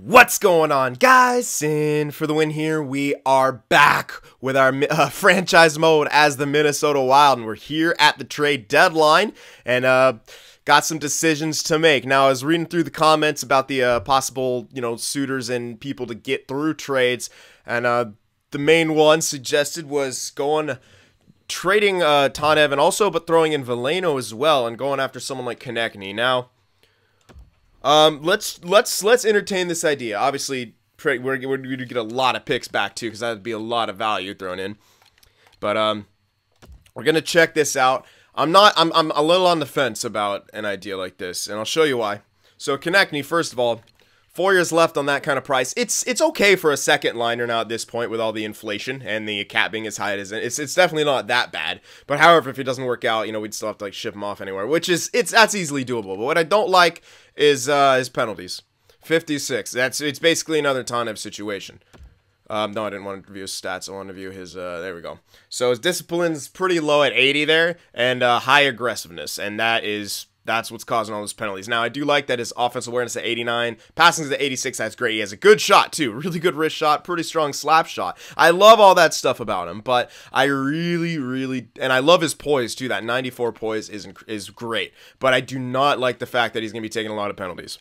What's going on, guys? Cyn for the win here. We are back with our franchise mode as the Minnesota Wild, and we're here at the trade deadline and got some decisions to make. Now, I was reading through the comments about the possible, suitors and people to get through trades, and the main one suggested was trading Tanev and also but throwing in Veleno as well and going after someone like Konechny. Now, let's entertain this idea. Obviously, we're going to get a lot of picks back too, because that would be a lot of value thrown in. But we're gonna check this out. I'm a little on the fence about an idea like this, and I'll show you why. So Konechny, first of all, 4 years left on that kind of price. It's okay for a second liner now at this point with all the inflation and the cap being as high as it is. It's definitely not that bad. But however, if it doesn't work out, we'd still have to ship him off anywhere, which is that's easily doable. But what I don't like is his penalties. 56. It's basically another Tanev situation. No, I didn't want to review his stats. I wanted to view his, there we go. So his discipline's pretty low at 80 there, and high aggressiveness, and that's what's causing all those penalties. Now, I do like that his offensive awareness at 89, passing at 86, that's great. He has a good shot, too. Really good wrist shot, pretty strong slap shot. I love all that stuff about him, but I really, and I love his poise, too. That 94 poise is great, but I do not like the fact that he's going to be taking a lot of penalties.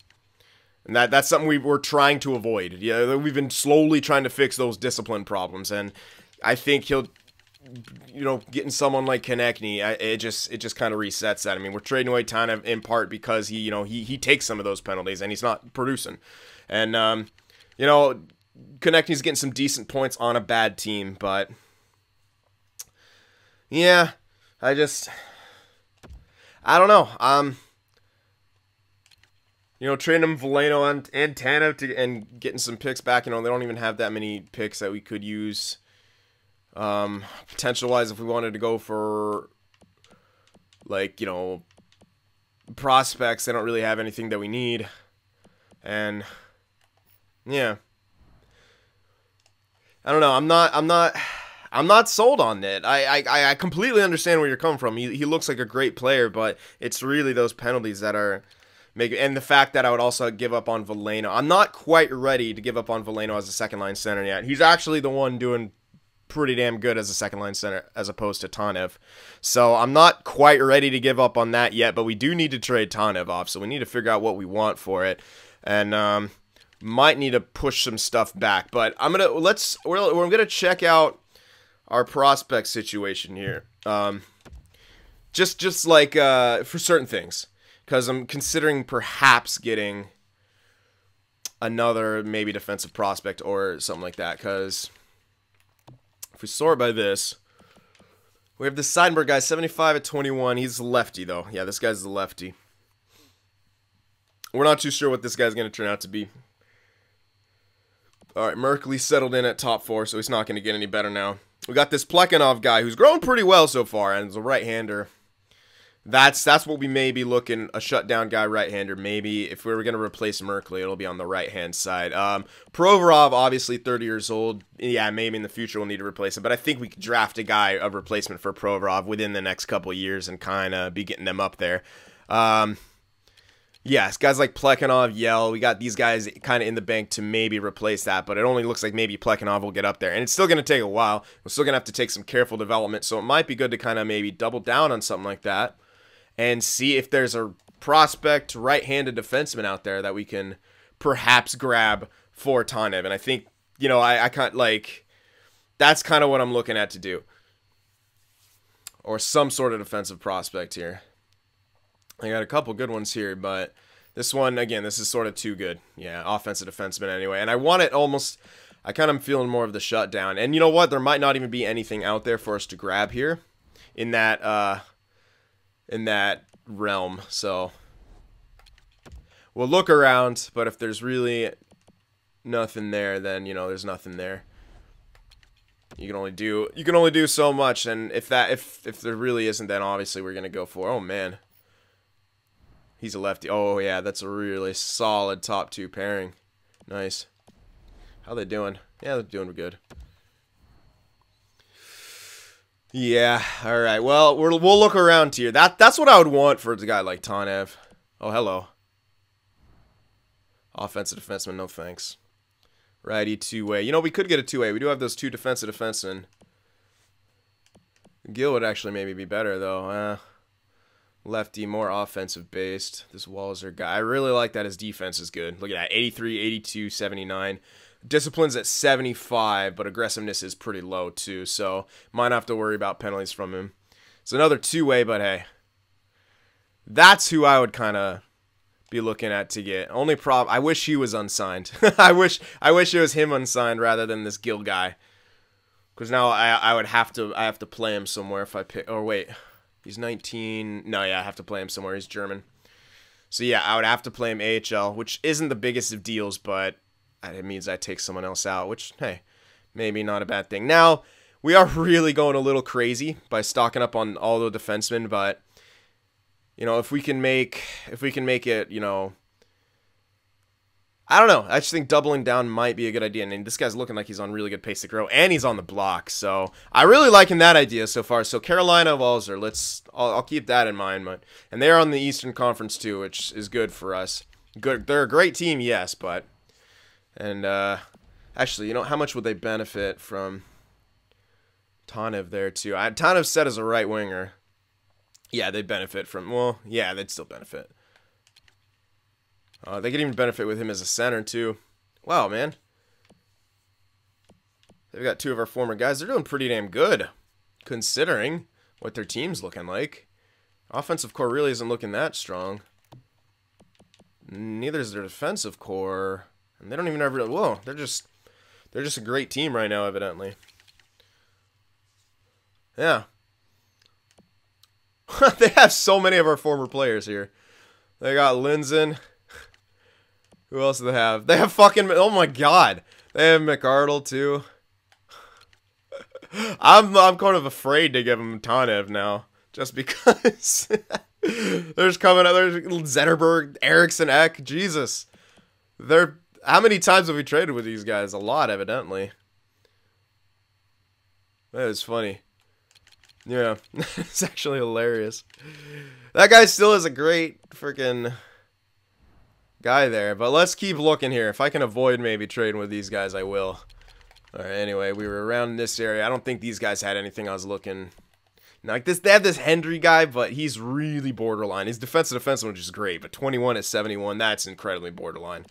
And that's something we're trying to avoid. Yeah, we've been slowly trying to fix those discipline problems, and I think he'll, getting someone like Konechny, it just kind of resets that. I mean, we're trading away Tanev in part because he takes some of those penalties and he's not producing, and Konechny's getting some decent points on a bad team, but yeah, I don't know. Trading them Veleno and Tanev and getting some picks back. They don't even have that many picks that we could use. Potential-wise, if we wanted to go for, prospects, they don't really have anything that we need. And, yeah. I don't know. I'm not sold on it. I completely understand where you're coming from. He looks like a great player, but it's really those penalties that are... And the fact that I would also give up on Veleno. I'm not quite ready to give up on Veleno as a second-line center yet. He's actually the one doing pretty damn good as a second-line center as opposed to Tanev. So I'm not quite ready to give up on that yet, but we do need to trade Tanev off, so we need to figure out what we want for it. And might need to push some stuff back. But we're gonna check out our prospect situation here. Just like for certain things. Because I'm considering perhaps getting another maybe defensive prospect or something like that. Because if we sort by this, we have the Seidenberg guy, 75 at 21. He's a lefty, though. Yeah, this guy's the lefty. We're not too sure what this guy's going to turn out to be. All right, Merkley settled in at top 4, so he's not going to get any better now. We got this Plekhanov guy who's grown pretty well so far, and is a right-hander. That's what we may be looking, a shutdown guy, right-hander. Maybe if we were going to replace Merkley, it'll be on the right-hand side. Provorov, obviously 30 years old. Yeah, maybe in the future we'll need to replace him. But I think we could draft a replacement for Provorov within the next couple of years and kind of be getting them up there. Yes, guys like Plekhanov, Yell, we got these guys kind of in the bank to maybe replace that, but it only looks like maybe Plekhanov will get up there. And it's still going to take a while. We're still going to have to take some careful development, so it might be good to kind of maybe double down on something like that and see if there's a prospect right-handed defenseman out there that we can perhaps grab for Tanev. And I think, I can't, that's kind of what I'm looking at to do. Or some sort of defensive prospect here. I got a couple good ones here, but this one, again, this is sort of too good. Yeah, offensive defenseman anyway. And I want it almost, I kind of am feeling more of the shutdown. And you know what? There might not even be anything out there for us to grab here in that realm. So we'll look around, but if there's really nothing there, then there's nothing there. You can only do so much, and if there really isn't, then obviously we're gonna go for, oh man, he's a lefty. Oh yeah, that's a really solid top 2 pairing. Nice. How they doing? Yeah, they're doing good. Yeah, all right. Well, we'll look around here. That's what I would want for a guy like Tanev. Oh, hello. Offensive defenseman, no thanks. Righty, two-way. You know, we could get a two-way. We do have those two defensive defensemen. Gill would actually maybe be better, though. Lefty, more offensive-based. This Walzer guy. I really like that his defense is good. Look at that. 83, 82, 79. Discipline's at 75, but aggressiveness is pretty low, too. So, might not have to worry about penalties from him. It's another two-way, but hey. That's who I would kind of be looking at to get. Only problem, I wish he was unsigned. I wish it was him unsigned rather than this Gill guy. Because now I have to play him somewhere if I pick. Or wait, he's 19. No, yeah, I have to play him somewhere. He's German. So yeah, I would have to play him AHL, which isn't the biggest of deals, but it means I take someone else out, which hey, maybe not a bad thing. Now we are really going a little crazy by stocking up on all the defensemen, but you know, if we can make it, you know, I don't know. I just think doubling down might be a good idea. And this guy's looking like he's on really good pace to grow, and he's on the block. So I really liking that idea so far. So Carolina, Walzer, I'll keep that in mind. And they're on the Eastern Conference too, which is good for us. Good, they're a great team, yes, but actually, you know, how much would they benefit from Tanev there too? Tanev set as a right winger. Yeah, they'd benefit from, well, yeah, they'd still benefit. They could even benefit with him as a center, too. Wow, man. They've got two of our former guys. They're doing pretty damn good, considering what their team's looking like. Offensive core really isn't looking that strong. Neither is their defensive core. And they don't even ever, whoa, they're just a great team right now, evidently. Yeah. They have so many of our former players here. They got Linzen. Who else do they have? They have fucking... Oh my god. They have McArdle too. I'm kind of afraid to give him Tanev now. Just because. There's coming up. There's Zetterberg, Eriksson, Ek. Jesus. How many times have we traded with these guys? A lot, evidently. That is funny. Yeah, it's actually hilarious. That guy still is a great freaking guy there. But let's keep looking here. If I can avoid maybe trading with these guys, I will. Alright, anyway, we were around this area. I don't think these guys had anything I was looking... Like this, they have this Hendry guy, but he's really borderline. His defensive defenseman, which is great, but 21 at 71, that's incredibly borderline.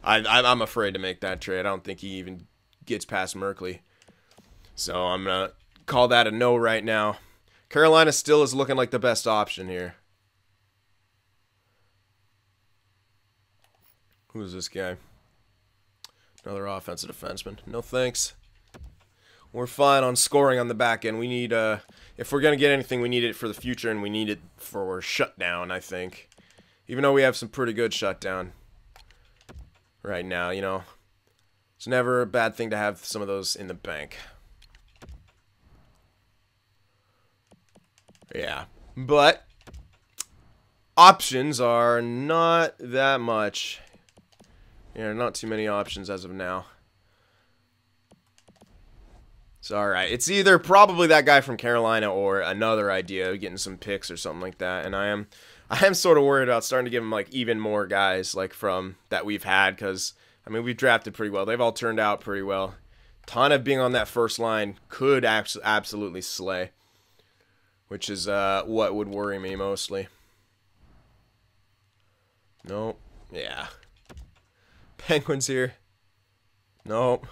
I'm afraid to make that trade. I don't think he even gets past Merkley. So I'm going to call that a no right now. Carolina still is looking like the best option here. Who's this guy? Another offensive defenseman. No thanks. We're fine on scoring on the back end. We need, if we're going to get anything, we need it for the future, and we need it for shutdown, I think. Even though we have some pretty good shutdown right now, you know. It's never a bad thing to have some of those in the bank. Yeah, but options are not that much. Yeah, not too many options as of now. So, alright, it's either probably that guy from Carolina or another idea, getting some picks or something like that. And I am sort of worried about starting to give him like even more guys like from that we've had, because I mean we've drafted pretty well. They've all turned out pretty well. Tanev being on that first line could absolutely slay. Which is what would worry me mostly. Nope. Yeah. Penguins here. Nope.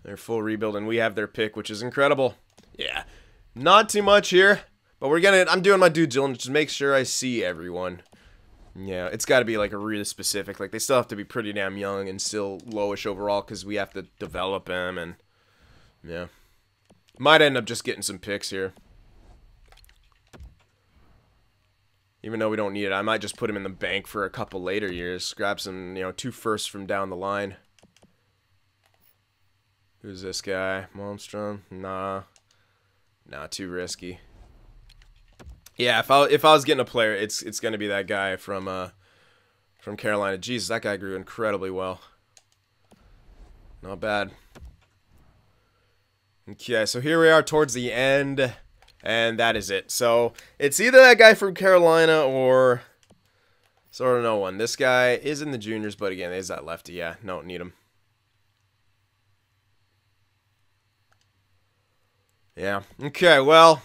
They're full rebuild, and we have their pick, which is incredible. Yeah. Not too much here, but I'm doing my due diligence to make sure I see everyone. Yeah, it's got to be like a really specific. Like they still have to be pretty damn young and still lowish overall because we have to develop them, and yeah. Might end up just getting some picks here. Even though we don't need it, I might just put him in the bank for a couple later years. Grab some, 2 firsts from down the line. Who's this guy? Malmstrom? Nah. Nah, too risky. Yeah, if I was getting a player, it's gonna be that guy from Carolina. Jesus, that guy grew incredibly well. Not bad. Okay, so here we are towards the end. And that is it. So, it's either that guy from Carolina or Sort of no one. This guy is in the juniors, but again, is that lefty? Yeah, don't need him. Yeah. Okay, well,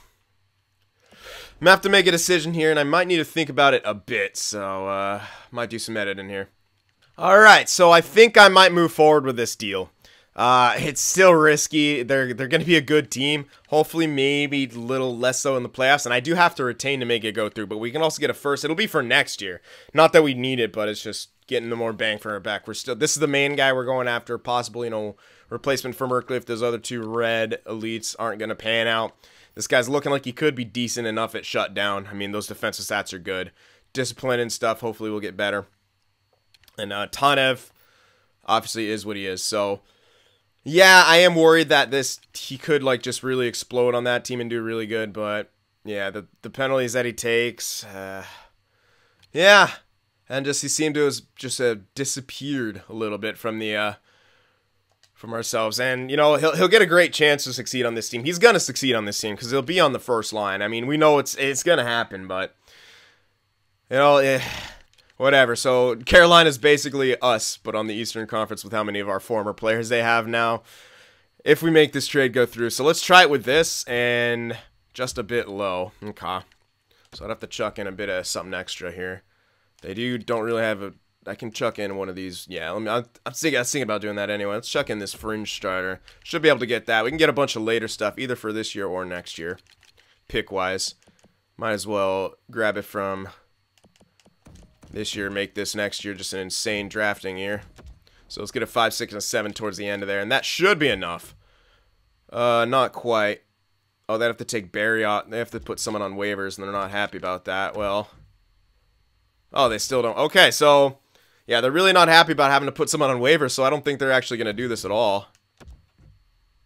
I'm going to have to make a decision here, and I might need to think about it a bit, so might do some editing here. Alright, so I think I might move forward with this deal. It's still risky. They're going to be a good team. Hopefully, maybe a little less so in the playoffs. And I do have to retain to make it go through. But we can also get a first. It'll be for next year. Not that we need it, but it's just getting the more bang for our buck. This is the main guy we're going after. Possible, you know, replacement for Merkley if those other two red elites aren't going to pan out. This guy's looking like he could be decent enough at shutdown. I mean, those defensive stats are good. Discipline and stuff, hopefully, will get better. And Tanev obviously is what he is. So yeah, I am worried that he could like just really explode on that team and do really good, but yeah, the penalties that he takes, yeah, and just he seemed to have just disappeared a little bit from the from ourselves, and you know he'll get a great chance to succeed on this team. He's gonna succeed on this team because he'll be on the first line. I mean, we know it's gonna happen, but you know. Whatever, so Carolina's basically us, but on the Eastern Conference with how many of our former players they have now. If we make this trade go through. So let's try it with this, and just a bit low. Okay. So I'd have to chuck in a bit of something extra here. They don't really have a... I can chuck in one of these. Yeah, I was thinking about doing that anyway. Let's chuck in this fringe starter. Should be able to get that. We can get a bunch of later stuff, either for this year or next year, pick-wise. Might as well grab it from... this year, make this next year just an insane drafting year. So let's get a 5, 6, and a 7 towards the end of there. And that should be enough. Not quite. Oh, they have to take Barry out. They have to put someone on waivers, and they're not happy about that. Well. Oh, they still don't. Okay, so. Yeah, they're really not happy about having to put someone on waivers, so I don't think they're actually going to do this at all.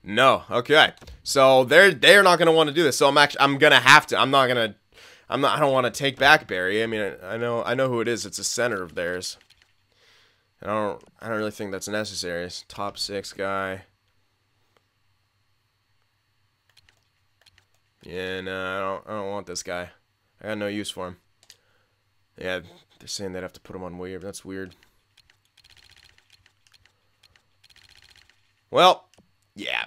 No. Okay. So they're not going to want to do this. So I'm going to have to. I don't want to take back Barry. I mean, I know who it is. It's a center of theirs. And I don't really think that's necessary. It's top 6 guy. Yeah, no, I don't want this guy. I got no use for him. Yeah, they're saying they'd have to put him on waiver. That's weird. Well, yeah.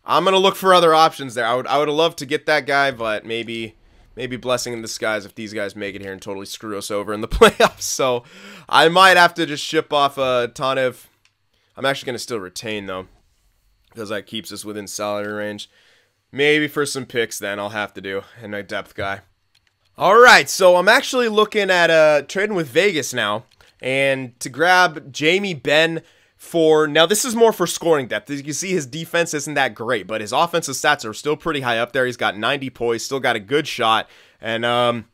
I'm gonna look for other options there. I would have loved to get that guy, but maybe blessing in disguise if these guys make it here and totally screw us over in the playoffs. So I might have to just ship off Tanev. I'm actually gonna still retain though, because that keeps us within salary range. Maybe for some picks then I'll have to do and a depth guy. All right, so I'm actually looking at trading with Vegas now, and to grab Jamie Benn. Now, this is more for scoring depth. As you can see, his defense isn't that great, but his offensive stats are still pretty high up there. He's got 90 poise, still got a good shot, and I'm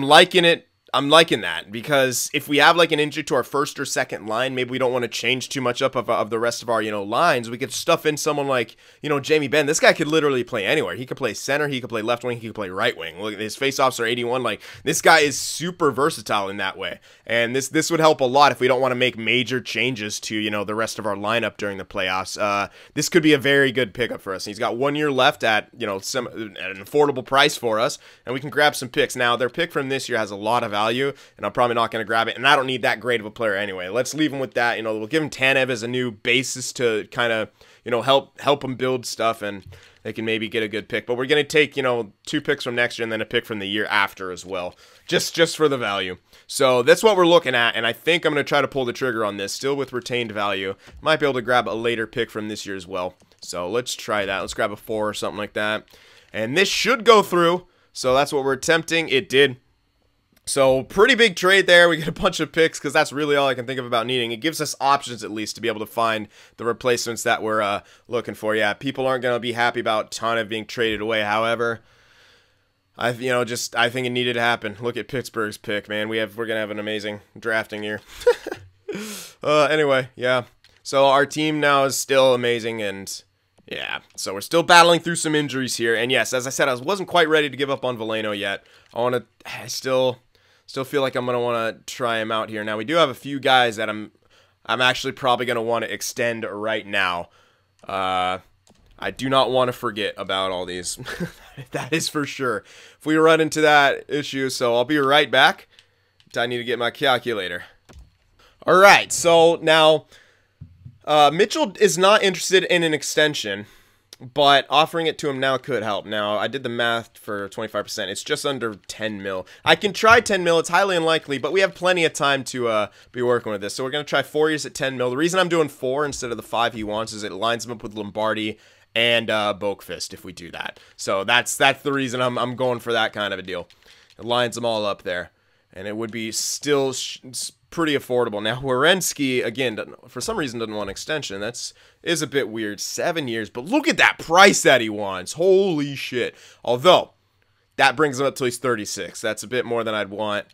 liking it. I'm liking that, because if we have like an injury to our first or second line, maybe we don't want to change too much up of the rest of our, you know, lines. We could stuff in someone like, you know, Jamie Benn. This guy could literally play anywhere. He could play center, he could play left wing, he could play right wing. Look, his faceoffs are 81. Like, this guy is super versatile in that way. And this would help a lot if we don't want to make major changes to, you know, the rest of our lineup during the playoffs. This could be a very good pickup for us. He's got 1 year left at, you know, at an affordable price for us, and we can grab some picks. Now, their pick from this year has a lot of value, and I'm probably not going to grab it, and I don't need that great of a player anyway. Let's leave him with that. You know, we'll give him Tanev as a new basis to kind of, you know, help him build stuff, and they can maybe get a good pick. But we're going to take, you know, 2 picks from next year and then a pick from the year after as well, just for the value. So that's what we're looking at, and I think I'm going to try to pull the trigger on this, still with retained value. Might be able to grab a later pick from this year as well. So let's try that. Let's grab a 4 or something like that, and this should go through. So that's what we're attempting. It did. So pretty big trade there. We get a bunch of picks because that's really all I can think of about needing. It gives us options at least to be able to find the replacements that we're looking for. Yeah, people aren't going to be happy about Tanev being traded away. However, I think it needed to happen. Look at Pittsburgh's pick, man. We're gonna have an amazing drafting year. Anyway, yeah. So our team now is still amazing, and yeah. So we're still battling through some injuries here. And yes, as I said, I wasn't quite ready to give up on Veleno yet. I still feel like I'm gonna want to try him out here. Now we do have a few guys that I'm actually probably gonna want to extend right now. I I do not want to forget about all these. That is for sure. If we run into that issue, so I'll be right back. I need to get my calculator. All right, so now Mitchell is not interested in an extension, but offering it to him now could help. Now, I did the math for 25%. It's just under 10 mil. I can try 10 mil. It's highly unlikely, but we have plenty of time to be working with this. So we're going to try 4 years at 10 mil. The reason I'm doing 4 instead of the 5 he wants is it lines him up with Lombardi and Boakfist if we do that. So that's the reason I'm going for that kind of a deal. It lines them all up there. And it would be still pretty affordable. Now, Werenski, again, for some reason doesn't want an extension. Is a bit weird. 7 years. But look at that price that he wants. Holy shit. Although, that brings him up till he's 36. That's a bit more than I'd want.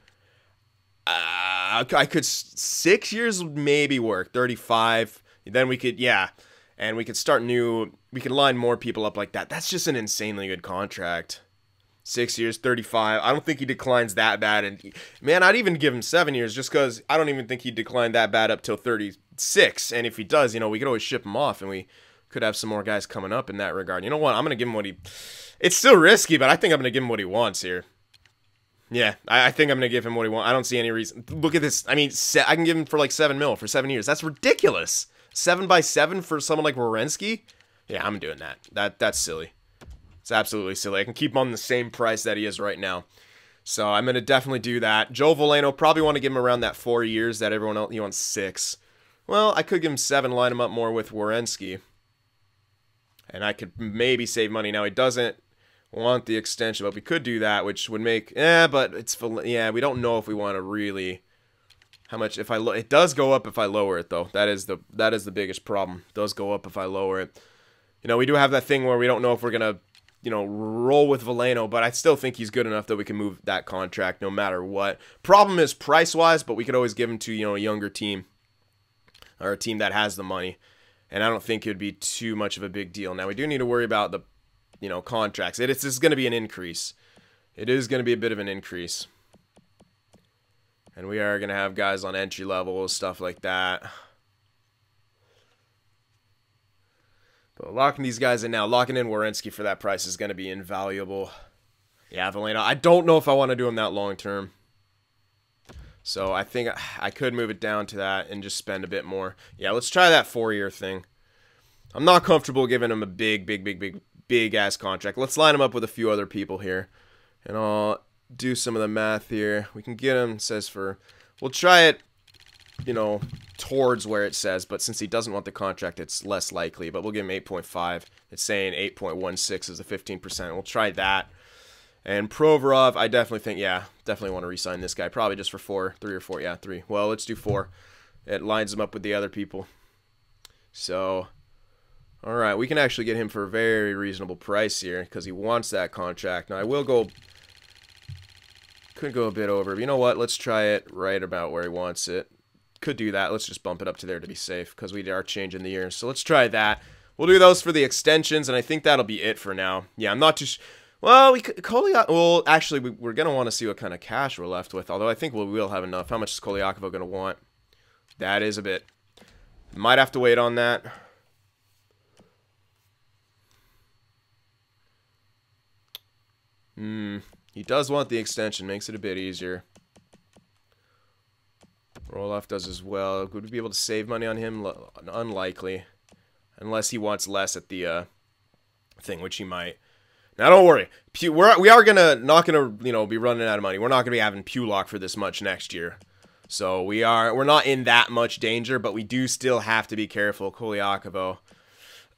I could... 6 years would maybe work. 35. Then we could... Yeah. And we could start new... We could line more people up like that. That's just an insanely good contract. 6 years, 35. I don't think he declines that bad. And man, I'd even give him 7 years just because I don't even think he'd decline that bad up till 36. And if he does, you know, we could always ship him off and we could have some more guys coming up in that regard. You know what? I'm going to give him what he... It's still risky, but I think I'm going to give him what he wants here. Yeah, I think I'm going to give him what he wants. I don't see any reason. Look at this. I mean, I can give him for like 7 mil for 7 years. That's ridiculous. 7 by 7 for someone like Werenski? Yeah, I'm doing that. That's silly. It's absolutely silly. I can keep him on the same price that he is right now. So I'm going to definitely do that. Joe Veleno, probably want to give him around that 4 years that everyone else, he wants 6. Well, I could give him 7, line him up more with Werenski. And I could maybe save money. Now, he doesn't want the extension, but we could do that, which would make, but it's, yeah, we don't know if we want to really, how much, if it does go up if I lower it, though. That is the biggest problem. It does go up if I lower it. You know, we do have that thing where we don't know if we're going to, you know, roll with Veleno, but I still think he's good enough that we can move that contract no matter what. Problem is price-wise, but we could always give him to, you know, a younger team or a team that has the money, and I don't think it would be too much of a big deal. Now, we do need to worry about the, you know, contracts. This is going to be an increase. It is going to be a bit of an increase, and we are going to have guys on entry level, stuff like that. But locking these guys in now, locking in Werenski for that price is going to be invaluable. Yeah, Veleno, I don't know if I want to do him that long term. So I think I could move it down to that and just spend a bit more. Yeah, let's try that 4-year thing. I'm not comfortable giving him a big ass contract. Let's line him up with a few other people here. And I'll do some of the math here. We can get him, it says we'll try it, you know, towards where it says, but since he doesn't want the contract, it's less likely, but we'll give him 8.5. It's saying 8.16 is a 15%. We'll try that. And Provorov, I definitely think, yeah, definitely want to re-sign this guy, probably just for 3 or 4. Yeah, 3. Well, let's do 4. It lines him up with the other people. So, all right, we can actually get him for a very reasonable price here because he wants that contract. Now, I will go, could go a bit over, but you know what? Let's try it right about where he wants it. Could do that. Let's just bump it up to there to be safe because we are changing the year. So let's try that. We'll do those for the extensions, and I think that'll be it for now. Yeah, I'm not too well, well, actually, we're going to want to see what kind of cash we're left with, although I think we will have enough. How much is Kolyakovo going to want? That is a bit. Might have to wait on that. He does want the extension. Makes it a bit easier. Roloff does as well. Would we be able to save money on him? Unlikely. Unless he wants less at the thing, which he might. Now, don't worry. We are not gonna, you know, be running out of money. We're not gonna be having Pulock for this much next year. So we're not in that much danger, but we do still have to be careful. Kolyakovo,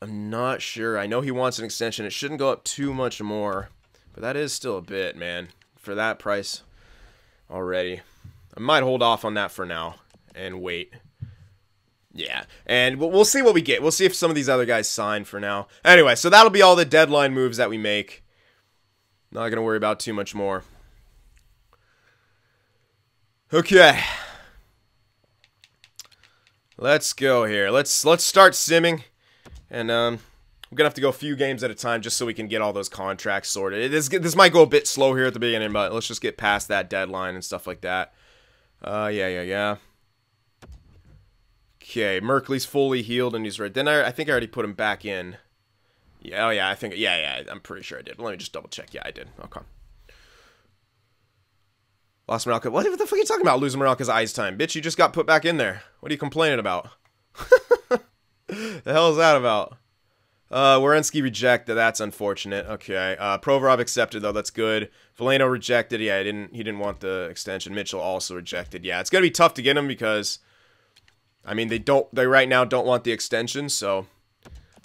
I'm not sure. I know he wants an extension. It shouldn't go up too much more, but that is still a bit, man, for that price already. I might hold off on that for now and wait. Yeah, and we'll see what we get. We'll see if some of these other guys sign for now. Anyway, so that'll be all the deadline moves that we make. Not going to worry about too much more. Okay. Let's go here. Let's start simming. And we're going to have to go a few games at a time just so we can get all those contracts sorted. This might go a bit slow here at the beginning, but let's just get past that deadline and stuff like that. Yeah. Okay, Merkley's fully healed and he's right. Then I think I already put him back in. Yeah, oh yeah, I think, yeah, I'm pretty sure I did. Let me just double check. Yeah, I did. Okay. Lost Morelka. What the fuck are you talking about, losing Morelka's ice time? Bitch, you just got put back in there. What are you complaining about? The hell is that about? Werenski rejected. That's unfortunate. Okay. Provorov accepted though. That's good. Veleno rejected. Yeah, he didn't want the extension. Mitchell also rejected. Yeah, it's gonna be tough to get him because, I mean, they right now don't want the extension. So, all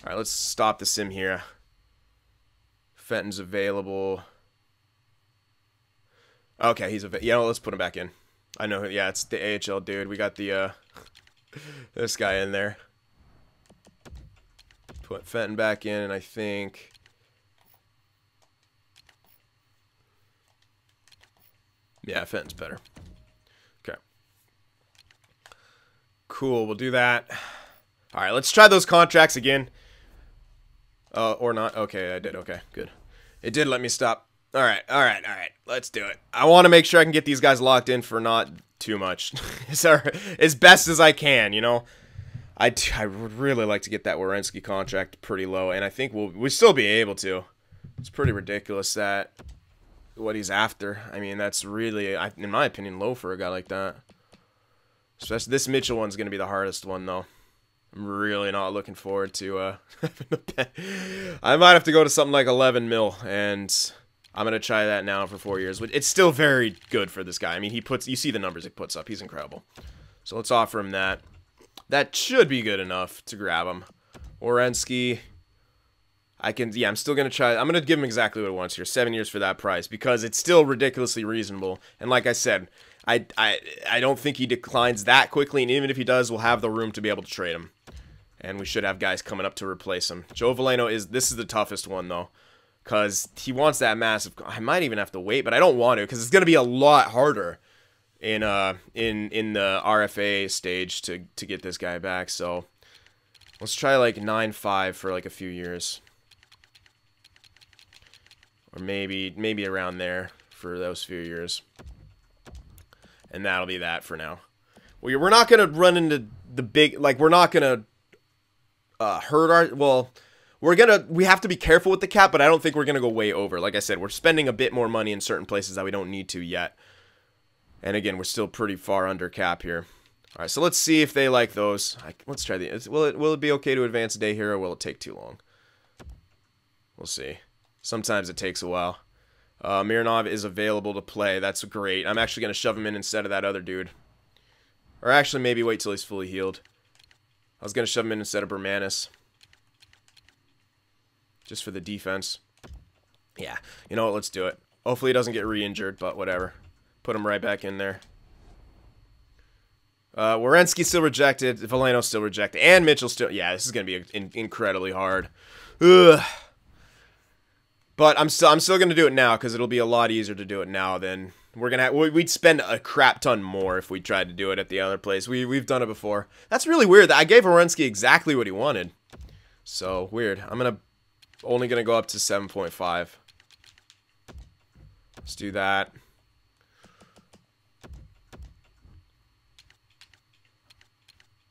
right, let's stop the sim here. Fenton's available. Okay, he's available. Yeah, let's put him back in. I know. Yeah, it's the AHL dude. We got the this guy in there. Put Fenton back in, and I think... Yeah, Fenton's better. Okay. Cool, we'll do that. Alright, let's try those contracts again. Or not. Okay, I did. Okay, good. It did let me stop. Alright. Let's do it. I want to make sure I can get these guys locked in for not too much. As best as I can, you know? I would really like to get that Werenski contract pretty low, and I think we'll still be able to. It's pretty ridiculous that what he's after. I mean, that's really, in my opinion, low for a guy like that. Especially this Mitchell one's going to be the hardest one, though. I'm really not looking forward to I might have to go to something like 11 mil, and I'm going to try that now for 4 years. It's still very good for this guy. I mean, you see the numbers he puts up. He's incredible. So let's offer him that. That should be good enough to grab him. Werenski, I'm still going to try. I'm going to give him exactly what he wants here. 7 years for that price, because it's still ridiculously reasonable. And like I said, I don't think he declines that quickly, and even if he does, we'll have the room to be able to trade him. And we should have guys coming up to replace him. Joe Veleno this is the toughest one, though, because he wants that massive. I might even have to wait, but I don't want to, because it's going to be a lot harder in the RFA stage to get this guy back. So let's try like 9.5 for like a few years, or maybe around there for those few years, and that'll be that for now. We're not gonna run into the big, like, we're not gonna hurt our, well, we have to be careful with the cap, but I don't think we're gonna go way over. Like I said, we're spending a bit more money in certain places that we don't need to yet. And again, we're still pretty far under cap here. All right, so let's see if they like those. Let's try the. Will it be okay to advance a day here, or will it take too long? We'll see. Sometimes it takes a while. Mironov is available to play. That's great. I'm actually going to shove him in instead of that other dude. Or actually, maybe wait till he's fully healed. I was going to shove him in instead of Bermanis. Just for the defense. Yeah, you know what? Let's do it. Hopefully he doesn't get re-injured, but whatever. Put him right back in there. Werenski still rejected. Veleno still rejected. And Mitchell still... Yeah, this is going to be incredibly hard. Ugh. But I'm still going to do it now, because it'll be a lot easier to do it now than... We'd spend a crap ton more if we tried to do it at the other place. We've done it before. That's really weird. I gave Werenski exactly what he wanted. So, weird. I'm only going to go up to 7.5. Let's do that.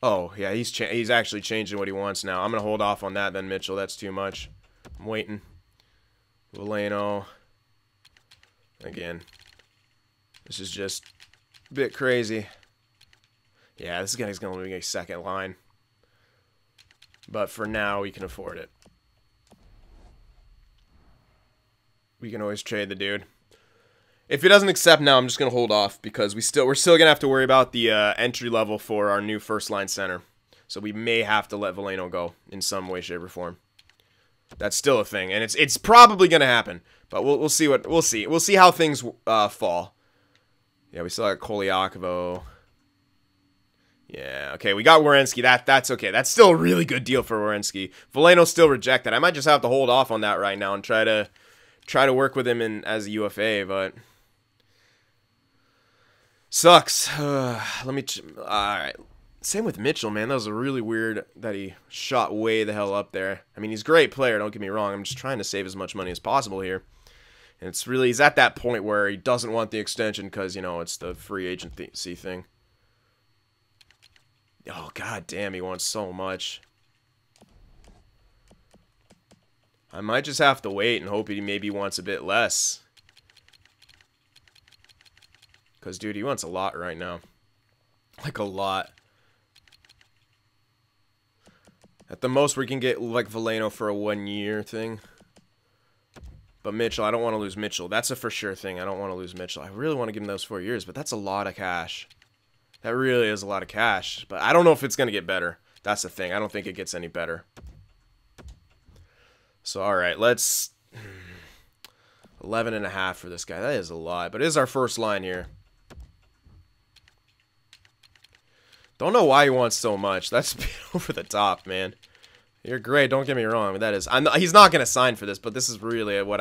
Oh, yeah, he's actually changing what he wants now. I'm going to hold off on that then, Mitchell. That's too much. I'm waiting. Veleno. Again. This is just a bit crazy. Yeah, this guy's going to be a second line. But for now, we can afford it. We can always trade the dude. If he doesn't accept now, I'm just going to hold off, because we're still going to have to worry about the entry level for our new first-line center. So we may have to let Veleno go in some way, shape, or form. That's still a thing, and it's probably going to happen. But we'll see what we'll see. We'll see how things fall. Yeah, we still got Kolyakovo. Yeah, okay, we got Werenski. That's okay. That's still a really good deal for Werenski. Veleno's still rejected. I might just have to hold off on that right now and try to work with him as a UFA, but sucks. Alright. Same with Mitchell, man. That was really weird that he shot way the hell up there. I mean, he's a great player, don't get me wrong. I'm just trying to save as much money as possible here. And he's at that point where he doesn't want the extension because, you know, it's the free agency thing. Oh, god damn, he wants so much. I might just have to wait and hope he maybe wants a bit less. Because, dude, he wants a lot right now. Like, a lot. At the most, we can get, like, Veleno for a 1-year thing. But Mitchell, I don't want to lose Mitchell. That's a for sure thing. I don't want to lose Mitchell. I really want to give him those 4 years, but that's a lot of cash. That really is a lot of cash. But I don't know if it's going to get better. That's the thing. I don't think it gets any better. So, alright, let's... 11.5 for this guy. That is a lot, but it is our first line here. Don't know why he wants so much. That's over the top, man. You're great, don't get me wrong. That is... he's not going to sign for this, but this is really what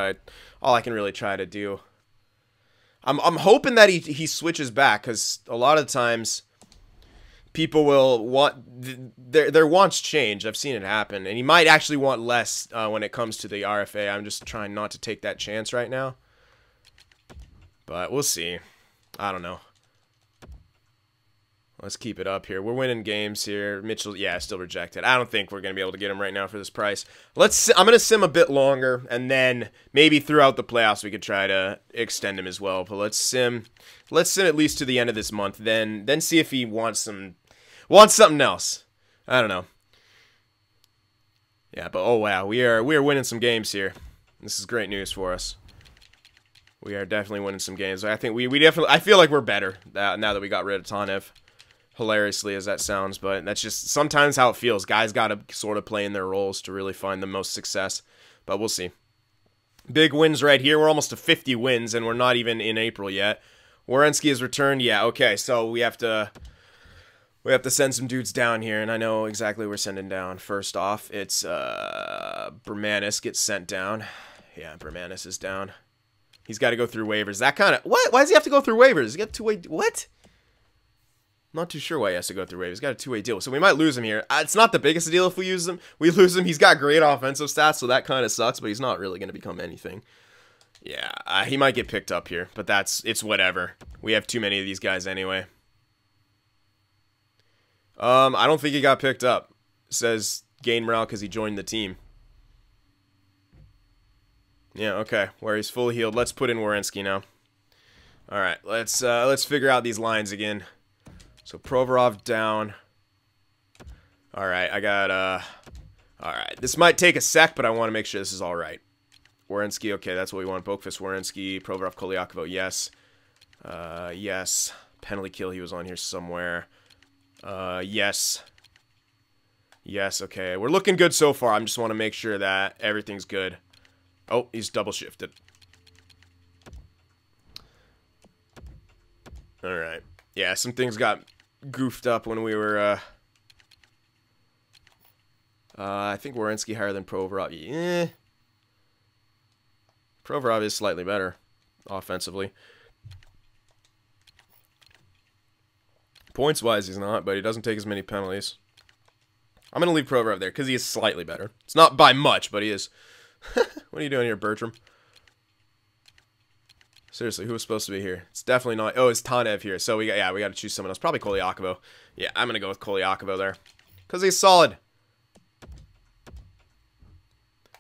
all I can really try to do. I'm hoping that he switches back, because a lot of times... people will want their wants change. I've seen it happen, and he might actually want less when it comes to the RFA. I'm just trying not to take that chance right now, but we'll see. I don't know. Let's keep it up here. We're winning games here. Mitchell, yeah, still rejected. I don't think we're gonna be able to get him right now for this price. I'm gonna sim a bit longer, and then maybe throughout the playoffs we could try to extend him as well. But let's sim at least to the end of this month. Then see if he wants something else. I don't know. Yeah, but oh wow, we are winning some games here. This is great news for us. We are definitely winning some games. I think we definitely. I feel like we're better now that we got rid of Tanev. Hilariously as that sounds, but that's just sometimes how it feels. Guys got to sort of play in their roles to really find the most success. But we'll see. Big wins right here. We're almost to 50 wins, and we're not even in April yet. Werenski has returned. Yeah, okay. So we have to send some dudes down here, and I know exactly what we're sending down. First off, it's Bermanis gets sent down. Yeah, Bermanis is down. He's got to go through waivers. That kind of... What? Why does he have to go through waivers? He got two-way... What? Not too sure why he has to go through waivers. He's got a two-way deal, so we might lose him here. It's not the biggest deal if we lose him. He's got great offensive stats, so that kind of sucks, but he's not really going to become anything. Yeah, he might get picked up here, but it's whatever. We have too many of these guys anyway. I don't think he got picked up. It says gain morale because he joined the team. Yeah, okay. Where he's fully healed. Let's put in Werenski now. All right, let's figure out these lines again. So Provorov down. All right, I got all right, this might take a sec, but I want to make sure this is all right. Werenski, okay, that's what we want. Boakfist, Werenski, Provorov, Kolyakovo, yes. Yes. Penalty kill, he was on here somewhere. Yes. Yes, okay. We're looking good so far. I just want to make sure that everything's good. Oh, he's double shifted. Alright. Yeah, some things got goofed up when we were, I think Werenski higher than Provorov. Yeah. Provorov is slightly better offensively. Points-wise, he's not, but he doesn't take as many penalties. I'm going to leave Provorov there because he is slightly better. It's not by much, but he is. What are you doing here, Bertram? Seriously, who was supposed to be here? It's definitely not... Oh, it's Tanev here. So we got to choose someone else. Probably Kolyakovo. Yeah, I'm going to go with Kolyakovo there. Because he's solid.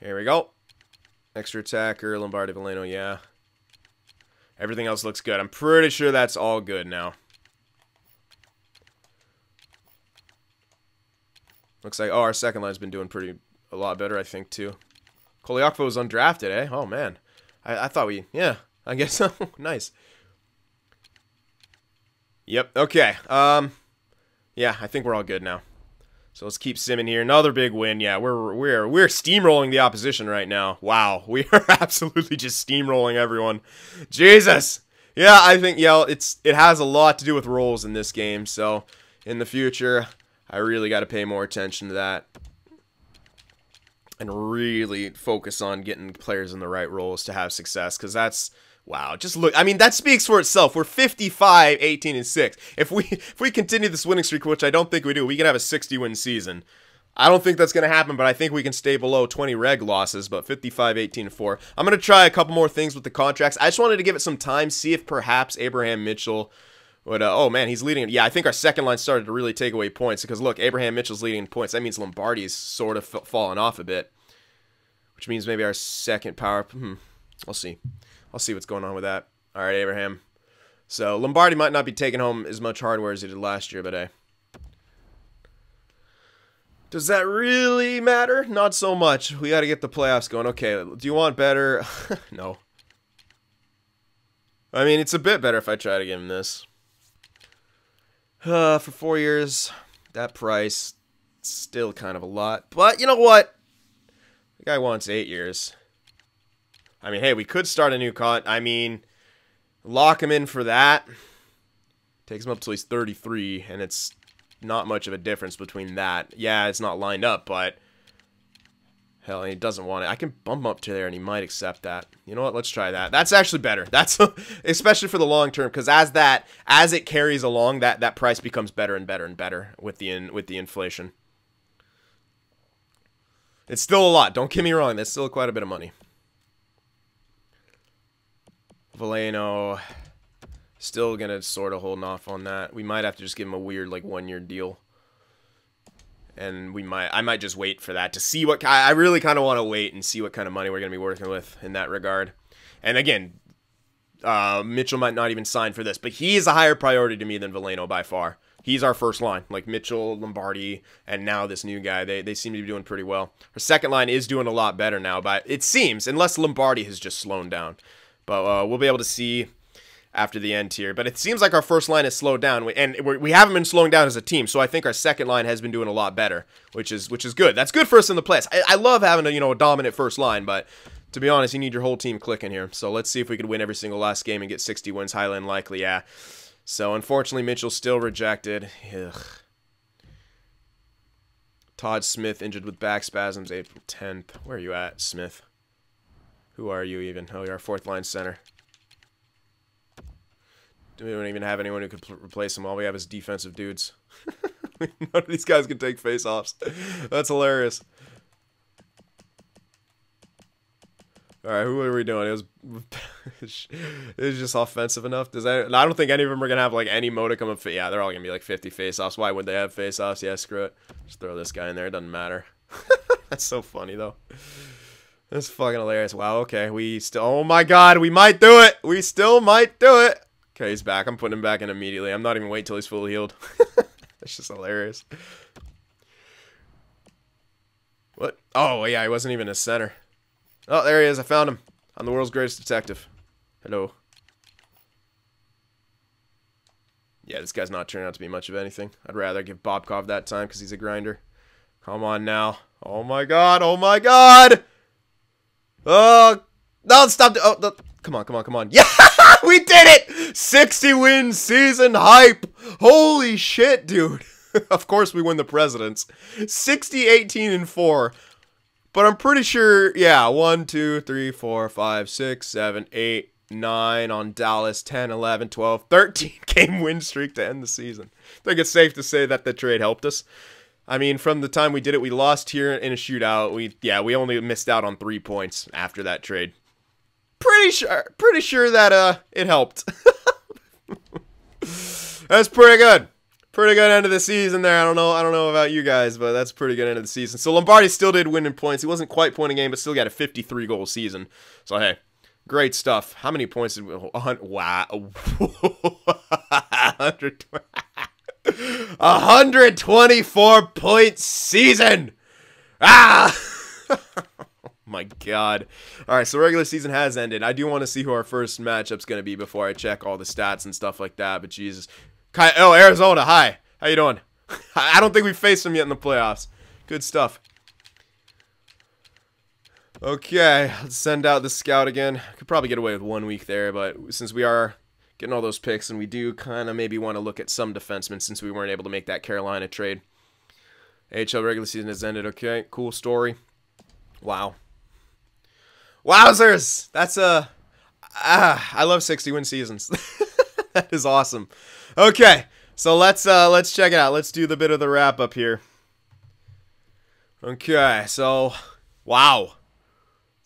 Here we go. Extra attacker, Lombardi, Veleno, yeah. Everything else looks good. I'm pretty sure that's all good now. Looks like, oh, our second line's been doing a lot better, I think, too. Kolyakovo was undrafted, eh? Oh, man. I thought yeah, I guess so. Nice. Yep, okay. Yeah, I think we're all good now. So let's keep simming here. Another big win. Yeah, we're steamrolling the opposition right now. Wow, we are absolutely just steamrolling everyone. Jesus. Yeah, I think it has a lot to do with roles in this game. So in the future, I really got to pay more attention to that and really focus on getting players in the right roles to have success. Because that's... Wow, just look, I mean, that speaks for itself. We're 55, 18, and 6. If we continue this winning streak, which I don't think we do, we can have a 60-win season. I don't think that's going to happen, but I think we can stay below 20 reg losses, but 55, 18, and 4. I'm going to try a couple more things with the contracts. I just wanted to give it some time, see if perhaps Abraham Mitchell would, oh man, he's leading. Yeah, I think our second line started to really take away points, because look, Abraham Mitchell's leading in points. That means Lombardi's sort of fallen off a bit. which means maybe our second power. We'll see. I'll see what's going on with that. All right, Abraham. So Lombardi might not be taking home as much hardware as he did last year, but hey. Does that really matter? Not so much. We got to get the playoffs going. Okay, do you want better? No. I mean, it's a bit better if I try to give him this. For 4 years, that price, still kind of a lot. But you know what? The guy wants 8 years. I mean, hey, we could start a new con. I mean, lock him in for that. Takes him up till he's 33, and it's not much of a difference between that. Yeah, it's not lined up, but hell, he doesn't want it. I can bump him up to there, and he might accept that. You know what? Let's try that. That's actually better. That's especially for the long term, because as it carries along, that price becomes better and better and better with the inflation. It's still a lot. Don't get me wrong. That's still quite a bit of money. Valeno, still gonna sort of holding off on that. We might have to just give him a weird like 1-year deal, and I might just wait for that to see what. I really kind of want to wait and see what kind of money we're gonna be working with in that regard. And again, Mitchell might not even sign for this, but he is a higher priority to me than Valeno by far. He's our first line, like Mitchell, Lombardi, and now this new guy. They seem to be doing pretty well. Our second line is doing a lot better now, but it seems, unless Lombardi has just slowed down. But we'll be able to see after the end here. But it seems like our first line has slowed down, and we haven't been slowing down as a team. So I think our second line has been doing a lot better, which is good. That's good for us in the playoffs. I love having a dominant first line, but to be honest, you need your whole team clicking here. So let's see if we could win every single last game and get 60 wins. Highly unlikely, yeah. So unfortunately, Mitchell's still rejected. Ugh. Todd Smith injured with back spasms April 10th. Where are you at, Smith? Who are you even? Oh, you're our fourth line center. We don't even have anyone who could replace him. All we have is defensive dudes. None of these guys can take face-offs. That's hilarious. All right, who are we doing? It was just offensive enough. I don't think any of them are gonna have like any modicum of. Yeah, they're all gonna be like 50 face-offs. Why would they have face-offs? Yeah, screw it. Just throw this guy in there. It doesn't matter. That's so funny though. That's fucking hilarious. Wow. Okay, we still. Oh my God, we might do it. We still might do it. Okay, he's back. I'm putting him back in immediately. I'm not even waiting till he's fully healed. That's just hilarious. What? Oh yeah, he wasn't even a center. Oh, there he is. I found him. I'm the world's greatest detective. Hello. Yeah, this guy's not turning out to be much of anything. I'd rather give Bobkov that time because he's a grinder. Come on now. Oh my God. Oh my God. Oh, no, stop. Oh, no. Come on, come on, come on. Yeah, we did it. 60 win season hype. Holy shit, dude. Of course we win the Presidents. 60, 18, and 4. But I'm pretty sure, yeah, 1, 2, 3, 4, 5, 6, 7, 8, 9 on Dallas, 10, 11, 12, 13 game win streak to end the season. I think it's safe to say that the trade helped us. I mean, from the time we did it, we lost here in a shootout. We only missed out on 3 points after that trade. Pretty sure that it helped. That's pretty good. Pretty good end of the season there. I don't know about you guys, but that's a pretty good end of the season. So Lombardi still did win in points. He wasn't quite point a game, but still got a 53-goal season. So hey, great stuff. How many points did we? Wow, 124-point season. Ah. My God. All right, so regular season has ended. I do want to see who our first matchup's going to be before I check all the stats and stuff like that, but Jesus. Oh, Arizona, hi. How you doing? I don't think we've faced them yet in the playoffs. Good stuff. Okay, let's send out the scout again. Could probably get away with 1 week there, but since we are getting all those picks, and we do kind of maybe want to look at some defensemen since we weren't able to make that Carolina trade. AHL regular season has ended. Okay, cool story. Wow. Wowzers! That's I love 60-win seasons. That is awesome. Okay, so let's check it out. Let's do the bit of the wrap up here. Okay, so wow.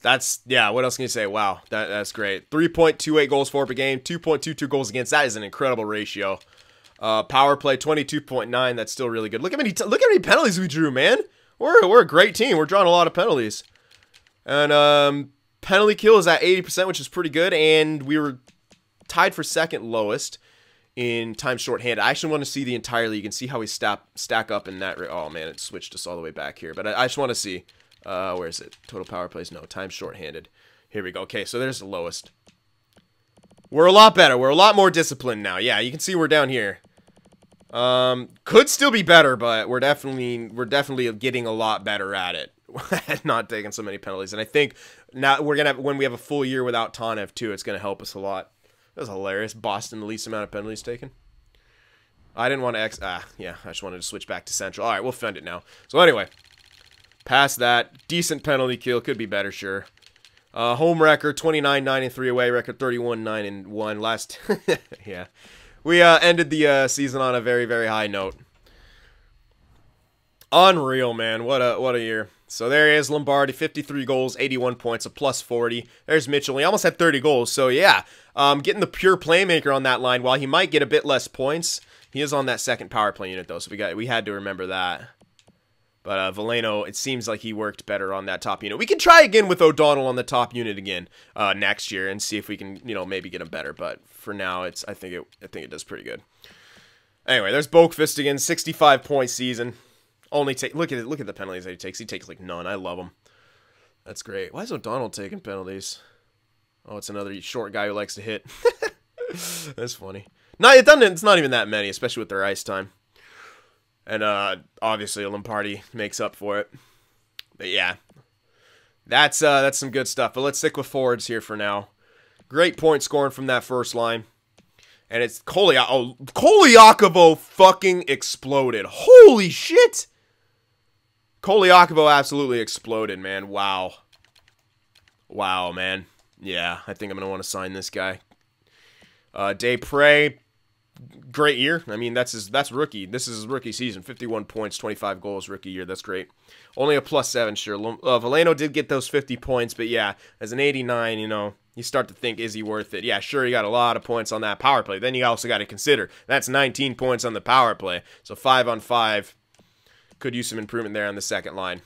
That's, yeah, what else can you say? Wow, that's great. 3.28 goals for per game, 2.22 goals against. That is an incredible ratio. Power play 22.9. That's still really good. Look how many penalties we drew, man. We're a great team. We're drawing a lot of penalties. And penalty kill is at 80%, which is pretty good. And we were tied for second lowest in time shorthanded. I actually want to see the entire league and see how we stack up in that. Oh, man, it switched us all the way back here. But I just want to see. Where is it? Total power plays? No, time shorthanded. Here we go. Okay, so there's the lowest. We're a lot better. We're a lot more disciplined now. Yeah, you can see we're down here. Could still be better, but we're definitely getting a lot better at it. Not taking so many penalties. And I think now we're gonna when we have a full year without Tanev too, it's gonna help us a lot. That was hilarious. Boston, the least amount of penalties taken. I didn't want to yeah, I just wanted to switch back to Central. Alright, we'll fend it now. So anyway, past that, decent penalty kill, could be better, sure. Home record 29-9-3 away record 31-9-1 last. Yeah, we ended the season on a very, very high note. Unreal, man. What a year. So there he is, Lombardi, 53 goals, 81 points, a plus 40. There's Mitchell. He almost had 30 goals. So yeah, getting the pure playmaker on that line. While he might get a bit less points, he is on that second power play unit though. So we had to remember that. But Veleno, it seems like he worked better on that top unit. We can try again with O'Donnell on the top unit again next year and see if we can, maybe get him better. But for now, I think it does pretty good. Anyway, there's Boakfist again, 65-point season. Look at the penalties that he takes. He takes like none. I love him. That's great. Why is O'Donnell taking penalties? Oh, it's another short guy who likes to hit. That's funny. No, it's not even that many, especially with their ice time. And obviously Lombardi makes up for it. But yeah, that's some good stuff. But let's stick with forwards here for now. Great point scoring from that first line. And it's Koliakovo fucking exploded. Holy shit! Koliakovo absolutely exploded, man. Wow. Wow, man. Yeah, I think I'm going to want to sign this guy. Desprez, great year. I mean, that's rookie. This is his rookie season. 51 points, 25 goals, rookie year. That's great. Only a +7, sure. Veleno did get those 50 points, but yeah, as an 89, you start to think, is he worth it? Yeah, sure, he got a lot of points on that power play. Then you also got to consider, that's 19 points on the power play. So 5-on-5 could use some improvement there on the second line.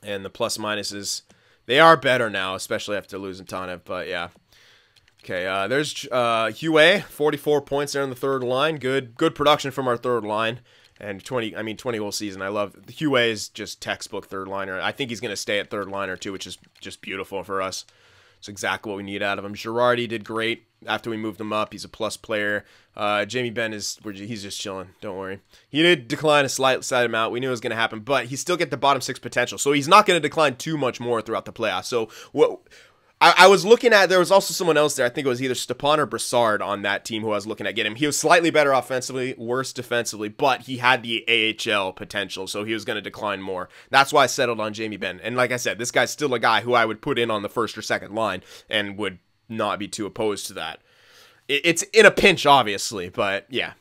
And the plus-minuses, they are better now, especially after losing Tanev, but yeah. Okay, there's Hue, 44 points there on the third line. Good production from our third line. And 20 goal season. I love Hue is just textbook third liner. I think he's going to stay at third liner too, which is just beautiful for us. It's exactly what we need out of him. Girardi did great after we moved him up. He's a plus player. Jamie Benn he's just chilling. Don't worry. He did decline a slight amount. We knew it was going to happen, but he still get the bottom 6 potential. So he's not going to decline too much more throughout the playoffs. So what I was looking at, there was also someone else there. I think it was either Stepan or Brassard on that team who I was looking at getting him. He was slightly better offensively, worse defensively, but he had the AHL potential, so he was going to decline more. That's why I settled on Jamie Benn. And like I said, this guy's still a guy who I would put in on the first or second line and would not be too opposed to that. It's in a pinch, obviously, but yeah.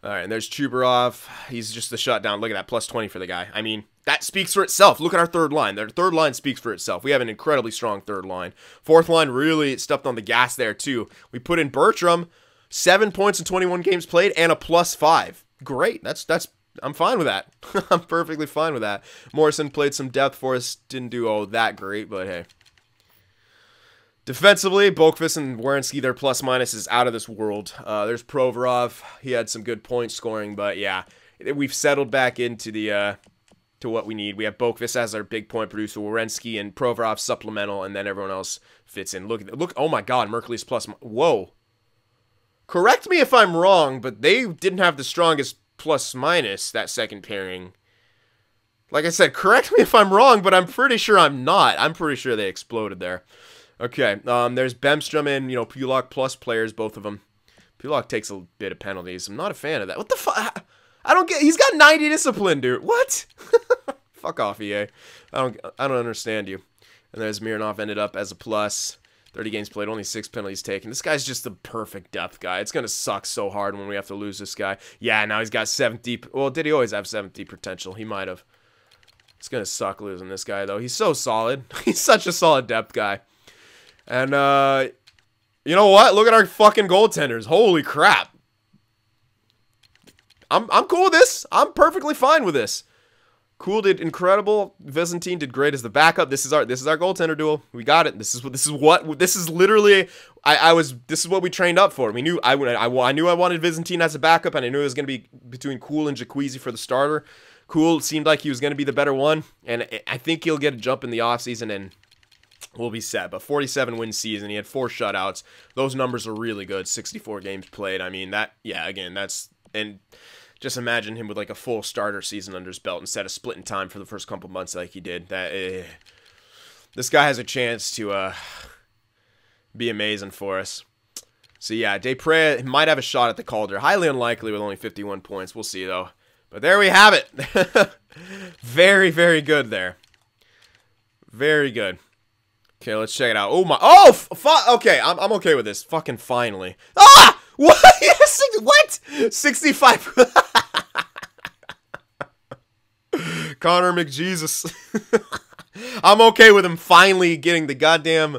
All right, and there's Chubarov. He's just the shutdown. Look at that, +20 for the guy. I mean, that speaks for itself. Look at our third line. Their third line speaks for itself. We have an incredibly strong third line. Fourth line really stepped on the gas there, too. We put in Bertram, 7 points in 21 games played, and a +5. Great. I'm fine with that. I'm perfectly fine with that. Morrison played some depth for us. Didn't do all that great, but hey. Defensively, Boakfist and Werenski, their plus-minus is out of this world. There's Provorov. He had some good point scoring, but yeah, we've settled back into the to what we need. We have Boakfist as our big point producer, Werenski and Provorov supplemental, and then everyone else fits in. Look! Oh my God, Merkley's plus. Whoa! Correct me if I'm wrong, but they didn't have the strongest plus-minus that second pairing. Like I said, correct me if I'm wrong, but I'm pretty sure I'm not. I'm pretty sure they exploded there. Okay, there's Bemstrom and, Pulock plus players, both of them. Pulock takes a bit of penalties. I'm not a fan of that. What the fuck? I don't get. He's got 90 discipline, dude. What? Fuck off, EA. I don't understand you. And there's Mironov, ended up as a plus. 30 games played, only 6 penalties taken. This guy's just the perfect depth guy. It's gonna suck so hard when we have to lose this guy. Yeah, now he's got 70. Well, did he always have 70 potential? He might have. It's gonna suck losing this guy though. He's so solid. He's such a solid depth guy. And, you know what? Look at our fucking goaltenders. Holy crap. I'm cool with this. I'm perfectly fine with this. Cool did incredible. Vizentine did great as the backup. This is our goaltender duel. We got it. This is literally this is what we trained up for. We knew I knew I wanted Vizentine as a backup, and I knew it was going to be between Cool and Jacuzzi for the starter. Cool seemed like he was going to be the better one, and I think he'll get a jump in the offseason and we'll be set. But 47 win season, he had 4 shutouts. Those numbers are really good. 64 games played. I mean, again, and just imagine him with like a full starter season under his belt instead of splitting time for the first couple months like he did. This guy has a chance to be amazing for us. So yeah, Desprez might have a shot at the Calder. Highly unlikely with only 51 points. We'll see though. But there we have it. Very, very good there. Very good. Okay, let's check it out. Oh my! Oh, okay. I'm okay with this. Fucking finally. Ah! What? What? 65. Connor McJesus. I'm okay with him finally getting the goddamn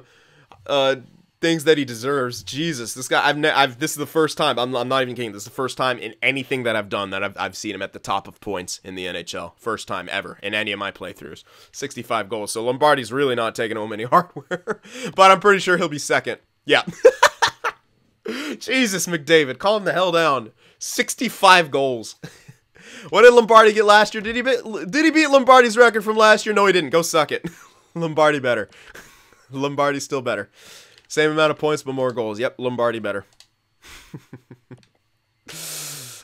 things that he deserves. Jesus, this guy. This is the first time. I'm not even kidding. This is the first time in anything that I've done that I've seen him at the top of points in the NHL. First time ever in any of my playthroughs. 65 goals. So Lombardi's really not taking home any hardware, but I'm pretty sure he'll be second. Yeah. Jesus, McDavid, calm the hell down. 65 goals. What did Lombardi get last year? Did he beat Lombardi's record from last year? No, he didn't. Go suck it. Lombardi better. Lombardi's still better. Same amount of points, but more goals. Yep, Lombardi better.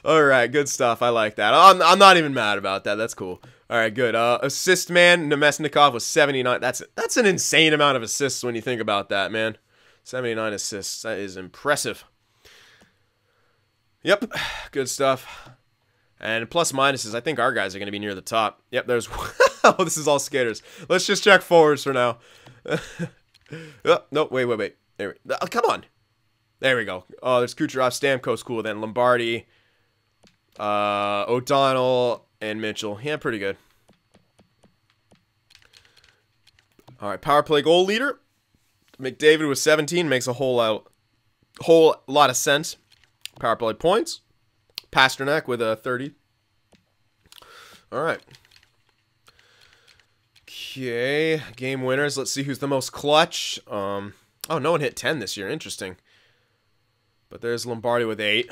All right, good stuff. I like that. I'm not even mad about that. That's cool. All right, good. Assist man, Nemesnikov was 79. That's an insane amount of assists when you think about that, man. 79 assists. That is impressive. Yep, good stuff. And plus minuses, I think our guys are going to be near the top. Yep, there's... Oh, this is all skaters. Let's just check forwards for now. Oh, no, wait. Come on. There we go. Oh, there's Kucherov. Stamkos cool then. Lombardi. O'Donnell and Mitchell. Yeah, pretty good. All right, power play goal leader. McDavid with 17 makes a whole lot of sense. Power play points. Pasternak with a 30. All right. Okay, game winners. Let's see who's the most clutch. Oh, no one hit 10 this year. Interesting. But there's Lombardi with 8.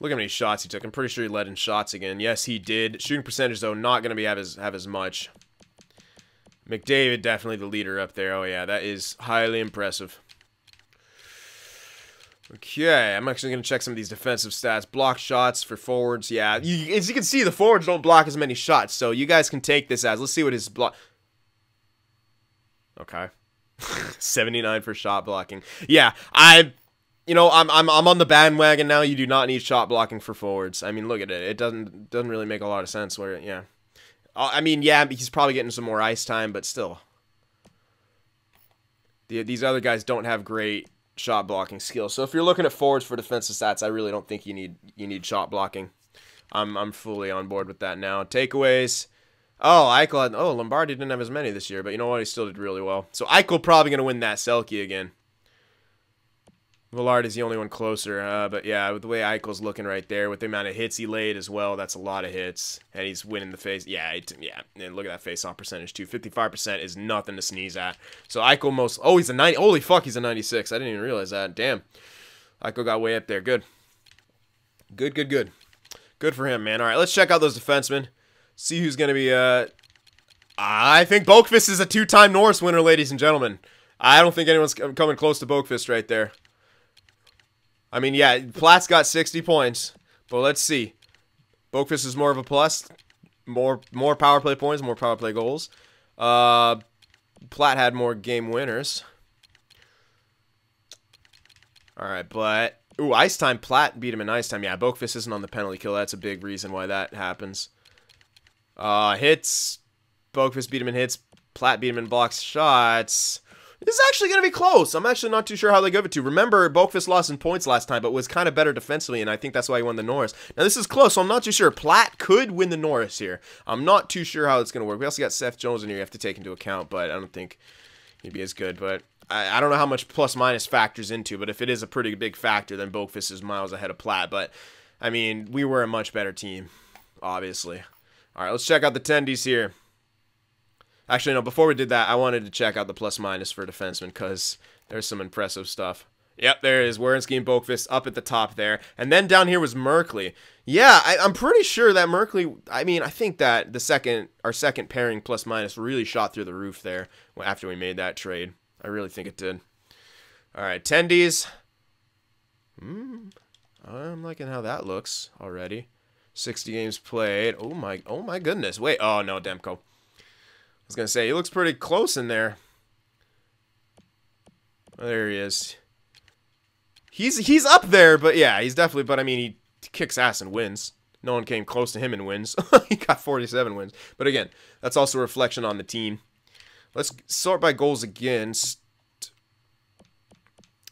Look how many shots he took. I'm pretty sure he led in shots again. Yes, he did. Shooting percentage, though, not going to have as much. McDavid, definitely the leader up there. Oh, yeah, that is highly impressive. Okay, I'm actually going to check some of these defensive stats. Block shots for forwards. Yeah, as you can see, the forwards don't block as many shots, so you guys can take this as. Let's see what his block... Okay. 79 for shot blocking. Yeah, I'm on the bandwagon now. You do not need shot blocking for forwards. I mean, look at it. It doesn't really make a lot of sense. Where, yeah. I mean, yeah, he's probably getting some more ice time, but still. These other guys don't have great shot blocking skills. So if you're looking at forwards for defensive stats, I really don't think you need shot blocking. I'm fully on board with that now. Takeaways. Oh, Eichel. Oh, Lombardi didn't have as many this year, but you know what? He still did really well. So Eichel probably going to win that Selke again. Villard is the only one closer, but yeah, with the way Eichel's looking right there, with the amount of hits he laid as well, that's a lot of hits, and he's winning the face. Yeah, and look at that face-off percentage too. 55% is nothing to sneeze at. So Eichel most. Oh, he's a 90. Holy fuck, he's a 96. I didn't even realize that. Damn, Eichel got way up there. Good. Good for him, man. All right, let's check out those defensemen. See who's gonna be. I think Boqvist is a 2-time Norris winner, ladies and gentlemen. I don't think anyone's coming close to Boqvist right there. I mean, yeah, Platt's got 60 points, but let's see. Boqvist is more of a plus. More power play points, more power play goals. Platt had more game winners. All right, but... Ooh, ice time. Platt beat him in ice time. Yeah, Boqvist isn't on the penalty kill. That's a big reason why that happens. Hits. Boqvist beat him in hits. Platt beat him in blocks shots. This is actually going to be close. I'm actually not too sure how they give it to. Remember, Boqvist lost in points last time, but was kind of better defensively, and I think that's why he won the Norris. Now, this is close, so I'm not too sure. Platt could win the Norris here. I'm not too sure how it's going to work. We also got Seth Jones in here you have to take into account, but I don't think he'd be as good. But I don't know how much plus-minus factors into, but if it is a pretty big factor, then Boqvist is miles ahead of Platt. But, I mean, we were a much better team, obviously. All right, let's check out the tendies here. Actually, no, before we did that, I wanted to check out the plus-minus for defensemen because there's some impressive stuff. Yep, there it is. Werenski and Boqvist up at the top there. And then down here was Merkley. Yeah, I'm pretty sure that Merkley, I mean, I think that our second pairing plus-minus really shot through the roof there after we made that trade. I really think it did. All right, tendies. I'm liking how that looks already. 60 games played. Oh my goodness. Wait, oh no, Demko. I was going to say, he looks pretty close in there. Oh, there he is. He's up there, but yeah, he's definitely, but I mean, he kicks ass and wins. No one came close to him in wins. He got 47 wins. But again, that's also a reflection on the team. Let's sort by goals against.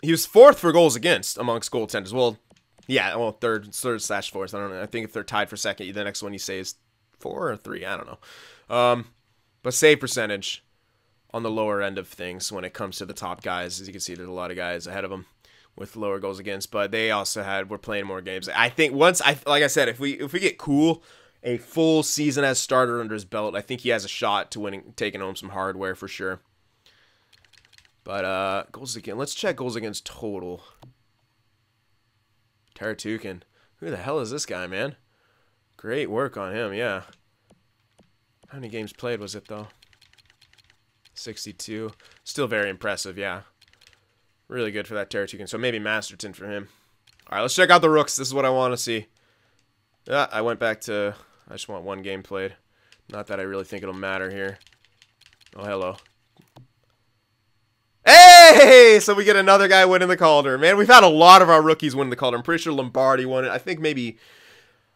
He was 4th for goals against amongst goaltenders. Well, yeah, well, third/4th. I don't know. I think if they're tied for second, the next one you say is 4 or 3. I don't know. But save percentage on the lower end of things when it comes to the top guys. As you can see, there's a lot of guys ahead of them with lower goals against, but they also were playing more games. I think like I said, if we get Cool a full season as starter under his belt, I think he has a shot to taking home some hardware for sure. But goals against, let's check goals against total. Taratukin. Who the hell is this guy, man? Great work on him, yeah. How many games played was it, though? 62. Still very impressive, yeah. Really good for that Taratukin. So maybe Masterton for him. All right, let's check out the rooks. This is what I want to see. Yeah, I went back to... I just want one game played. Not that I really think it'll matter here. Oh, hello. Hey! So we get another guy winning the Calder. Man, we've had a lot of our rookies win the Calder. I'm pretty sure Lombardi won it. I think maybe...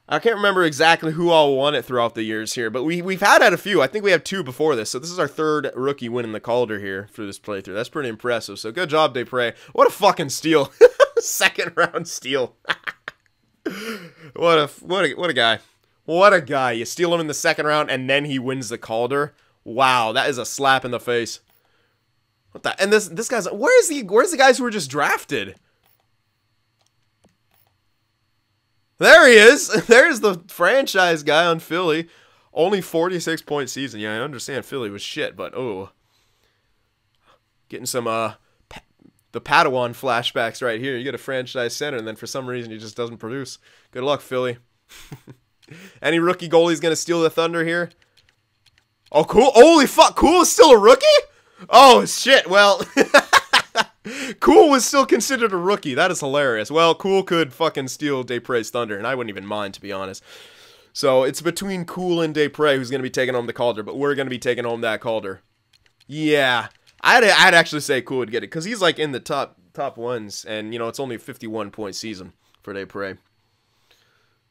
I can't remember exactly who all won it throughout the years here, but we've had a few. I think we have 2 before this, so this is our 3rd rookie winning the Calder here for this playthrough. That's pretty impressive. So good job, Desprez. What a fucking steal! 2nd round steal. What a guy! What a guy! You steal him in the 2nd round, and then he wins the Calder. Wow, that is a slap in the face. What the? And this guy's where's the guys who were just drafted? There he is. There's the franchise guy on Philly. Only 46-point season. Yeah, I understand Philly was shit, but oh. Getting some the Padawan flashbacks right here. You get a franchise center, and then for some reason he just doesn't produce. Good luck, Philly. Any rookie goalie's going to steal the Thunder here? Oh, Cool. Holy fuck. Cool is still a rookie? Oh, shit. Well... Cool was still considered a rookie. That is hilarious. Well, Cool could fucking steal Desprez's Thunder, and I wouldn't even mind, to be honest. So it's between Cool and Desprez who's going to be taking home the Calder, but we're going to be taking home that Calder. Yeah. I'd actually say Cool would get it, because he's like in the top ones, and, you know, it's only a 51-point season for Desprez.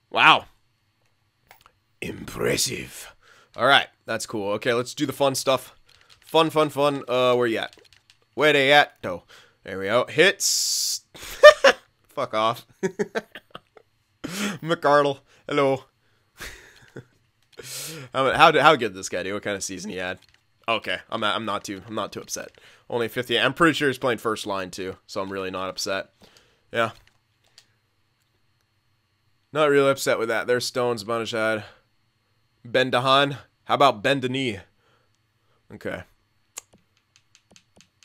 Wow. Impressive. All right. That's cool. Okay, let's do the fun stuff. Fun. Where you at? Where they at? Oh, there we go. Hits. Fuck off. McArdle. Hello. How good did this guy do? What kind of season he had? Okay, I'm not too upset. Only 50. I'm pretty sure he's playing first line too, so I'm really not upset. Yeah. Not really upset with that. There's Stones, Bonashad. Ben Dahan. How about Ben Denis? Okay.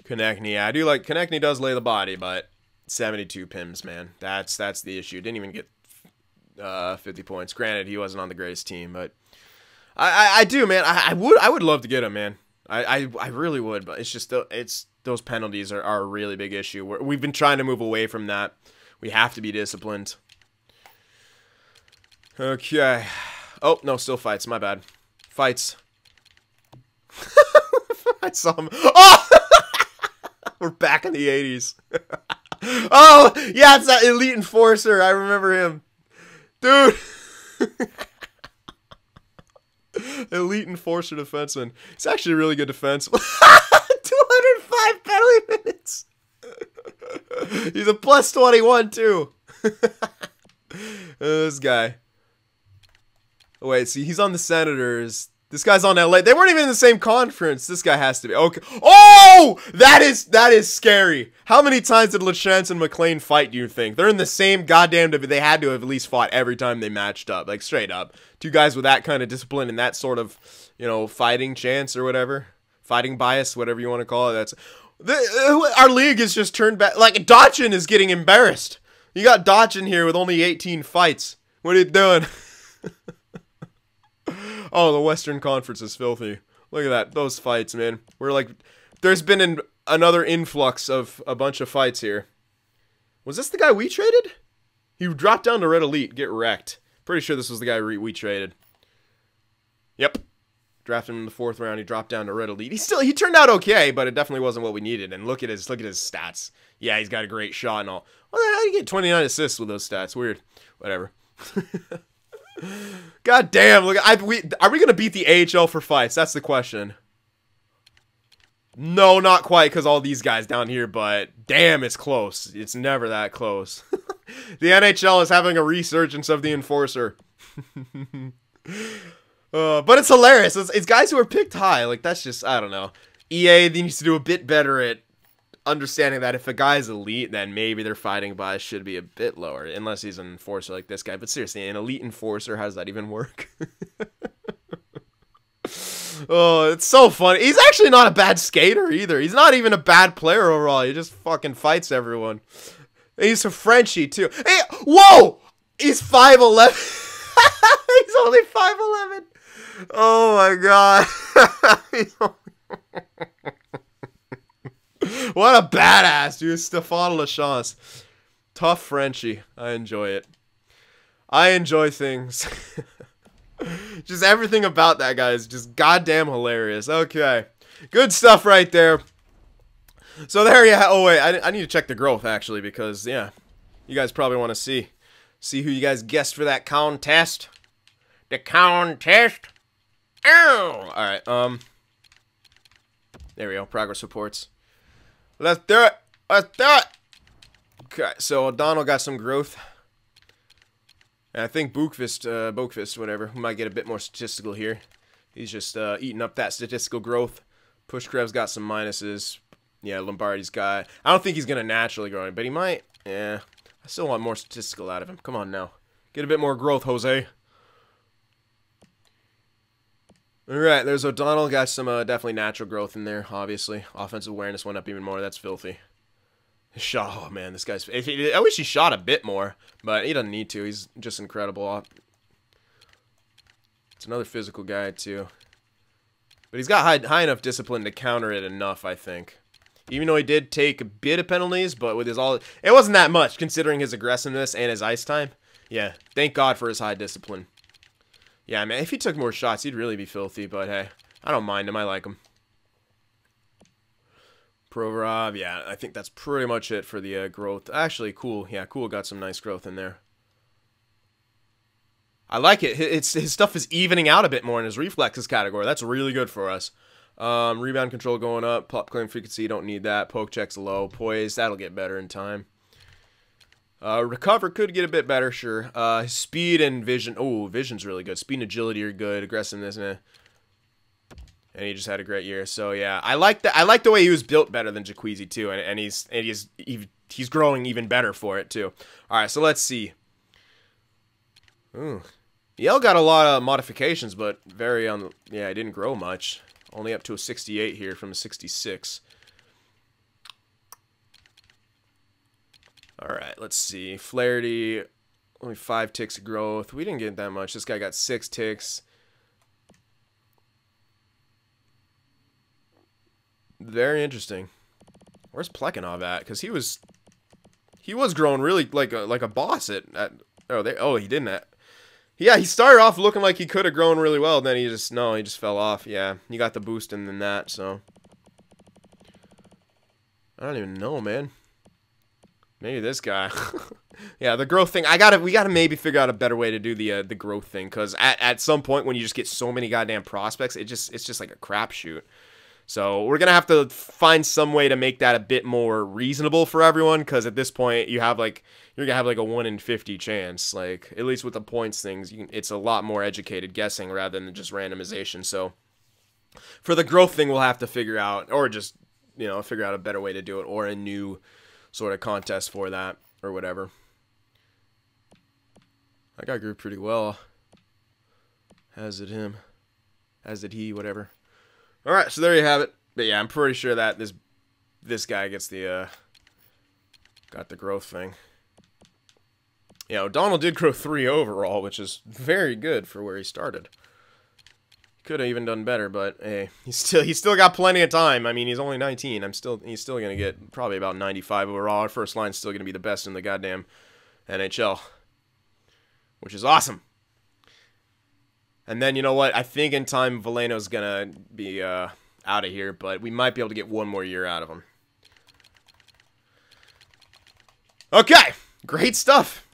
Konechny, yeah, I do like Konechny does lay the body, but 72 pims, man. That's the issue. Didn't even get 50 points. Granted, he wasn't on the greatest team, but I do, man. I would love to get him, man. I really would, but it's just those penalties are a really big issue. We've been trying to move away from that. We have to be disciplined. Okay. Oh no, still fights. My bad. Fights. I saw him. Oh. We're back in the 80s. Oh, yeah, it's that Elite Enforcer. I remember him. Dude. Elite Enforcer defenseman. He's actually a really good defense. 205 penalty minutes. He's a plus 21, too. This guy. Oh, wait, see, he's on the Senators. This guy's on LA. They weren't even in the same conference. This guy has to be. Okay. Oh! That is scary. How many times did LaChance and McLean fight, do you think? They're in the same goddamn... They had to have at least fought every time they matched up. Like, straight up. Two guys with that kind of discipline and that sort of, you know, fighting chance or whatever. Fighting bias, whatever you want to call it. Our league is just turned back. Like, Dotchin is getting embarrassed. You got Dotchin here with only 18 fights. What are you doing? Oh, the Western Conference is filthy. Look at that. Those fights, man. We're like... There's been another influx of a bunch of fights here. Was this the guy we traded? He dropped down to Red Elite. Get wrecked. Pretty sure this was the guy we traded. Yep. Drafted him in the 4th round. He dropped down to Red Elite. He turned out okay, but it definitely wasn't what we needed. And look at his stats. Yeah, he's got a great shot and all. Well, how do you get 29 assists with those stats? Weird. Whatever. God damn, look, are we gonna beat the AHL for fights? That's the question. No, not quite, because all these guys down here, but damn, it's close. It's never that close. The NHL is having a resurgence of the Enforcer. But it's hilarious. It's guys who are picked high. Like, that's just, I don't know. EA needs to do a bit better at understanding that if a guy's elite, then maybe their fighting bias should be a bit lower, unless he's an enforcer like this guy. But seriously, an elite enforcer, how does that even work? Oh, it's so funny. He's actually not a bad skater either. He's not even a bad player overall. He just fucking fights everyone. He's a Frenchie too. Hey, whoa! He's 5'11". He's only 5'11". Oh my god. What a badass, dude. Stéphane Lachance. Tough Frenchie. I enjoy it. I enjoy things. Just everything about that guy is just goddamn hilarious. Okay. Good stuff right there. So there you have... Oh, wait. I need to check the growth, actually, because, yeah. You guys probably want to see who you guys guessed for that contest. The contest. Ow! Alright, there we go. Progress reports. Let's do it. Let's do it. Okay, so O'Donnell got some growth. And I think Bokvist, whatever, we might get a bit more statistical here. He's just eating up that statistical growth. Pushkarev's got some minuses. Yeah, Lombardi's got... I don't think he's going to naturally grow it, but he might. Yeah, I still want more statistical out of him. Come on now. Get a bit more growth, Jose. Alright, there's O'Donnell. Got some definitely natural growth in there, obviously. Offensive awareness went up even more. That's filthy. His shot, oh man, this guy's... I wish he shot a bit more, but he doesn't need to. He's just incredible. It's another physical guy, too. But he's got high enough discipline to counter it enough, I think. Even though he did take a bit of penalties, but with his all... It wasn't that much, considering his aggressiveness and his ice time. Yeah, thank God for his high discipline. Yeah, man, if he took more shots, he'd really be filthy, but hey, I don't mind him. I like him. Provorov, yeah, I think that's pretty much it for the growth. Actually, Cool. Yeah, Cool got some nice growth in there. I like it. His stuff is evening out a bit more in his reflexes category. That's really good for us. Rebound control going up. Pop claim frequency, you don't need that. Poke checks low. Poise, that'll get better in time. Recover could get a bit better, sure. Speed and vision. Oh, vision's really good. Speed and agility are good. Aggressiveness, eh. And he just had a great year. So yeah, I like that. I like the way he was built better than Jaqueezi too, and he's growing even better for it too. All right, so let's see. Ooh, Yale got a lot of modifications, but very on. Yeah, he didn't grow much. Only up to a 68 here from a 66. Alright, let's see. Flaherty, only 5 ticks of growth. We didn't get that much. This guy got 6 ticks. Very interesting. Where's Plekhanov at? Because he was growing really like a boss at he didn't. Yeah, he started off looking like he could have grown really well, then he just fell off. Yeah, he got the boost and then that, so I don't even know, man. Maybe this guy. Yeah, the growth thing. We gotta maybe figure out a better way to do the growth thing, because at some point when you just get so many goddamn prospects, it's just like a crapshoot. So we're going to have to find some way to make that a bit more reasonable for everyone, because at this point you have like, you're going to have like a 1 in 50 chance. Like, at least with the points things, it's a lot more educated guessing rather than just randomization. So for the growth thing, we'll have to figure out, or just, you know, figure out a better way to do it, or a new sort of contest for that, or whatever. That guy grew pretty well. As did him. As did he, whatever. Alright, so there you have it. But yeah, I'm pretty sure that this guy gets the got the growth thing. Yeah, O'Donnell did grow 3 overall, which is very good for where he started. Could have even done better, but hey, he's still got plenty of time. I mean, he's only 19. He's still gonna get probably about 95 overall. Our first line's still gonna be the best in the goddamn NHL, which is awesome. And then, you know what? I think in time, Veleno's going to be out of here, but we might be able to get 1 more year out of him. Okay. Great stuff.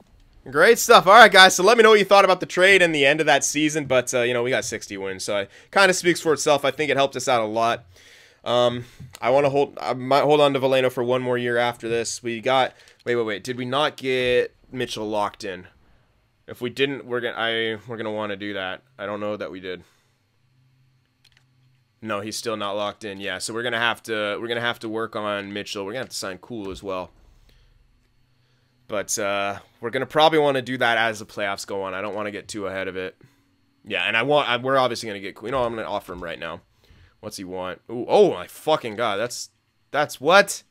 Great stuff. All right, guys. So let me know what you thought about the trade and the end of that season. But, you know, we got 60 wins, so it kind of speaks for itself. I think it helped us out a lot. I might hold on to Veleno for 1 more year after this. We got... Wait. Did we not get Mitchell locked in? If we didn't, we're gonna want to do that. I don't know that we did. No, he's still not locked in. Yeah, so we're gonna have to work on Mitchell. We're gonna have to sign Cool as well. But we're gonna probably want to do that as the playoffs go on. I don't want to get too ahead of it. Yeah, and we're obviously gonna get Cool. You know, I'm gonna offer him right now. What's he want? Ooh, oh my fucking god, that's what?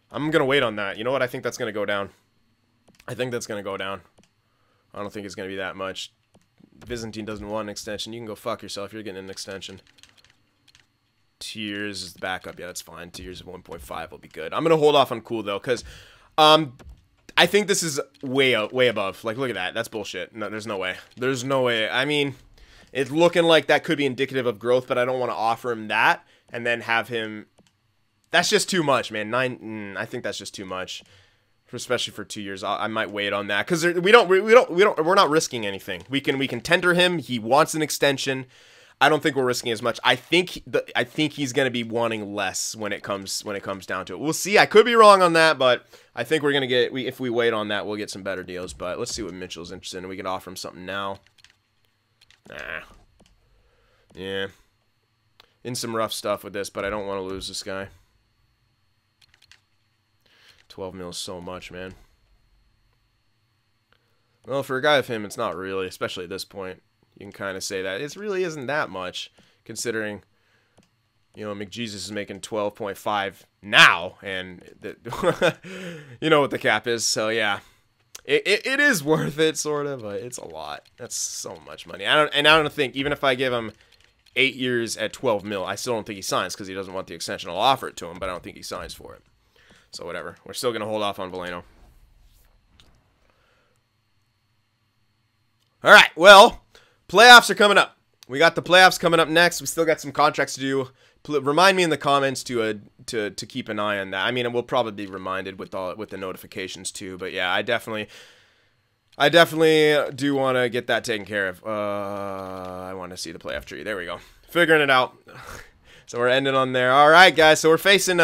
I'm gonna wait on that. You know what? I think that's gonna go down. I think that's gonna go down. I don't think it's going to be that much. Byzantine doesn't want an extension. You can go fuck yourself. You're getting an extension. 2 years is the backup. Yeah, that's fine. 2 years of 1.5 will be good. I'm going to hold off on Cool, though, because I think this is way above. Like, look at that. That's bullshit. No, there's no way. There's no way. I mean, it's looking like that could be indicative of growth, but I don't want to offer him that and then have him... That's just too much, man. I think that's just too much. Especially for 2 years, I might wait on that because we're not risking anything. We can tender him. He wants an extension. I don't think we're risking as much. I think he's going to be wanting less when it comes down to it. We'll see. I could be wrong on that, but I think we're gonna get if we wait on that, we'll get some better deals. But let's see what Mitchell's interested in. We can offer him something now. Nah. Yeah. In some rough stuff with this, but I don't want to lose this guy. 12 mil is so much, man. Well, for a guy of him, it's not really, especially at this point. You can kind of say that. It really isn't that much, considering, you know, McJesus is making 12.5 now, and you know what the cap is, so yeah. It is worth it, sort of, but it's a lot. That's so much money. I don't think, even if I give him 8 years at 12 mil, I still don't think he signs, because he doesn't want the extension. I'll offer it to him, but I don't think he signs for it. So whatever. We're still going to hold off on Veleno. Alright, well, playoffs are coming up. We got the playoffs coming up next. We still got some contracts to do. Remind me in the comments to keep an eye on that. I mean, we'll probably be reminded with the notifications too. But yeah, I definitely do want to get that taken care of. I want to see the playoff tree. There we go. Figuring it out. So we're ending on there. All right, guys. So we're facing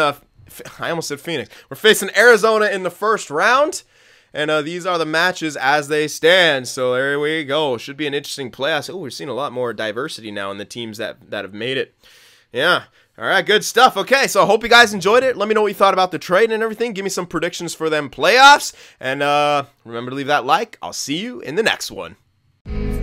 I almost said Phoenix. We're facing Arizona in the first round. And these are the matches as they stand. So there we go. Should be an interesting playoffs. Oh, we're seeing a lot more diversity now in the teams that have made it. Yeah. All right, good stuff. Okay, so I hope you guys enjoyed it. Let me know what you thought about the trade and everything. Give me some predictions for them playoffs. And remember to leave that like. I'll see you in the next one.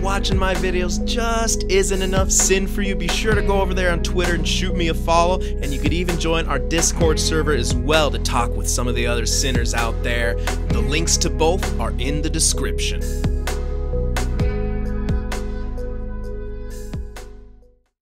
Watching my videos just isn't enough sin for you, be sure to go over there on Twitter and shoot me a follow, and you could even join our Discord server as well to talk with some of the other sinners out there. The links to both are in the description.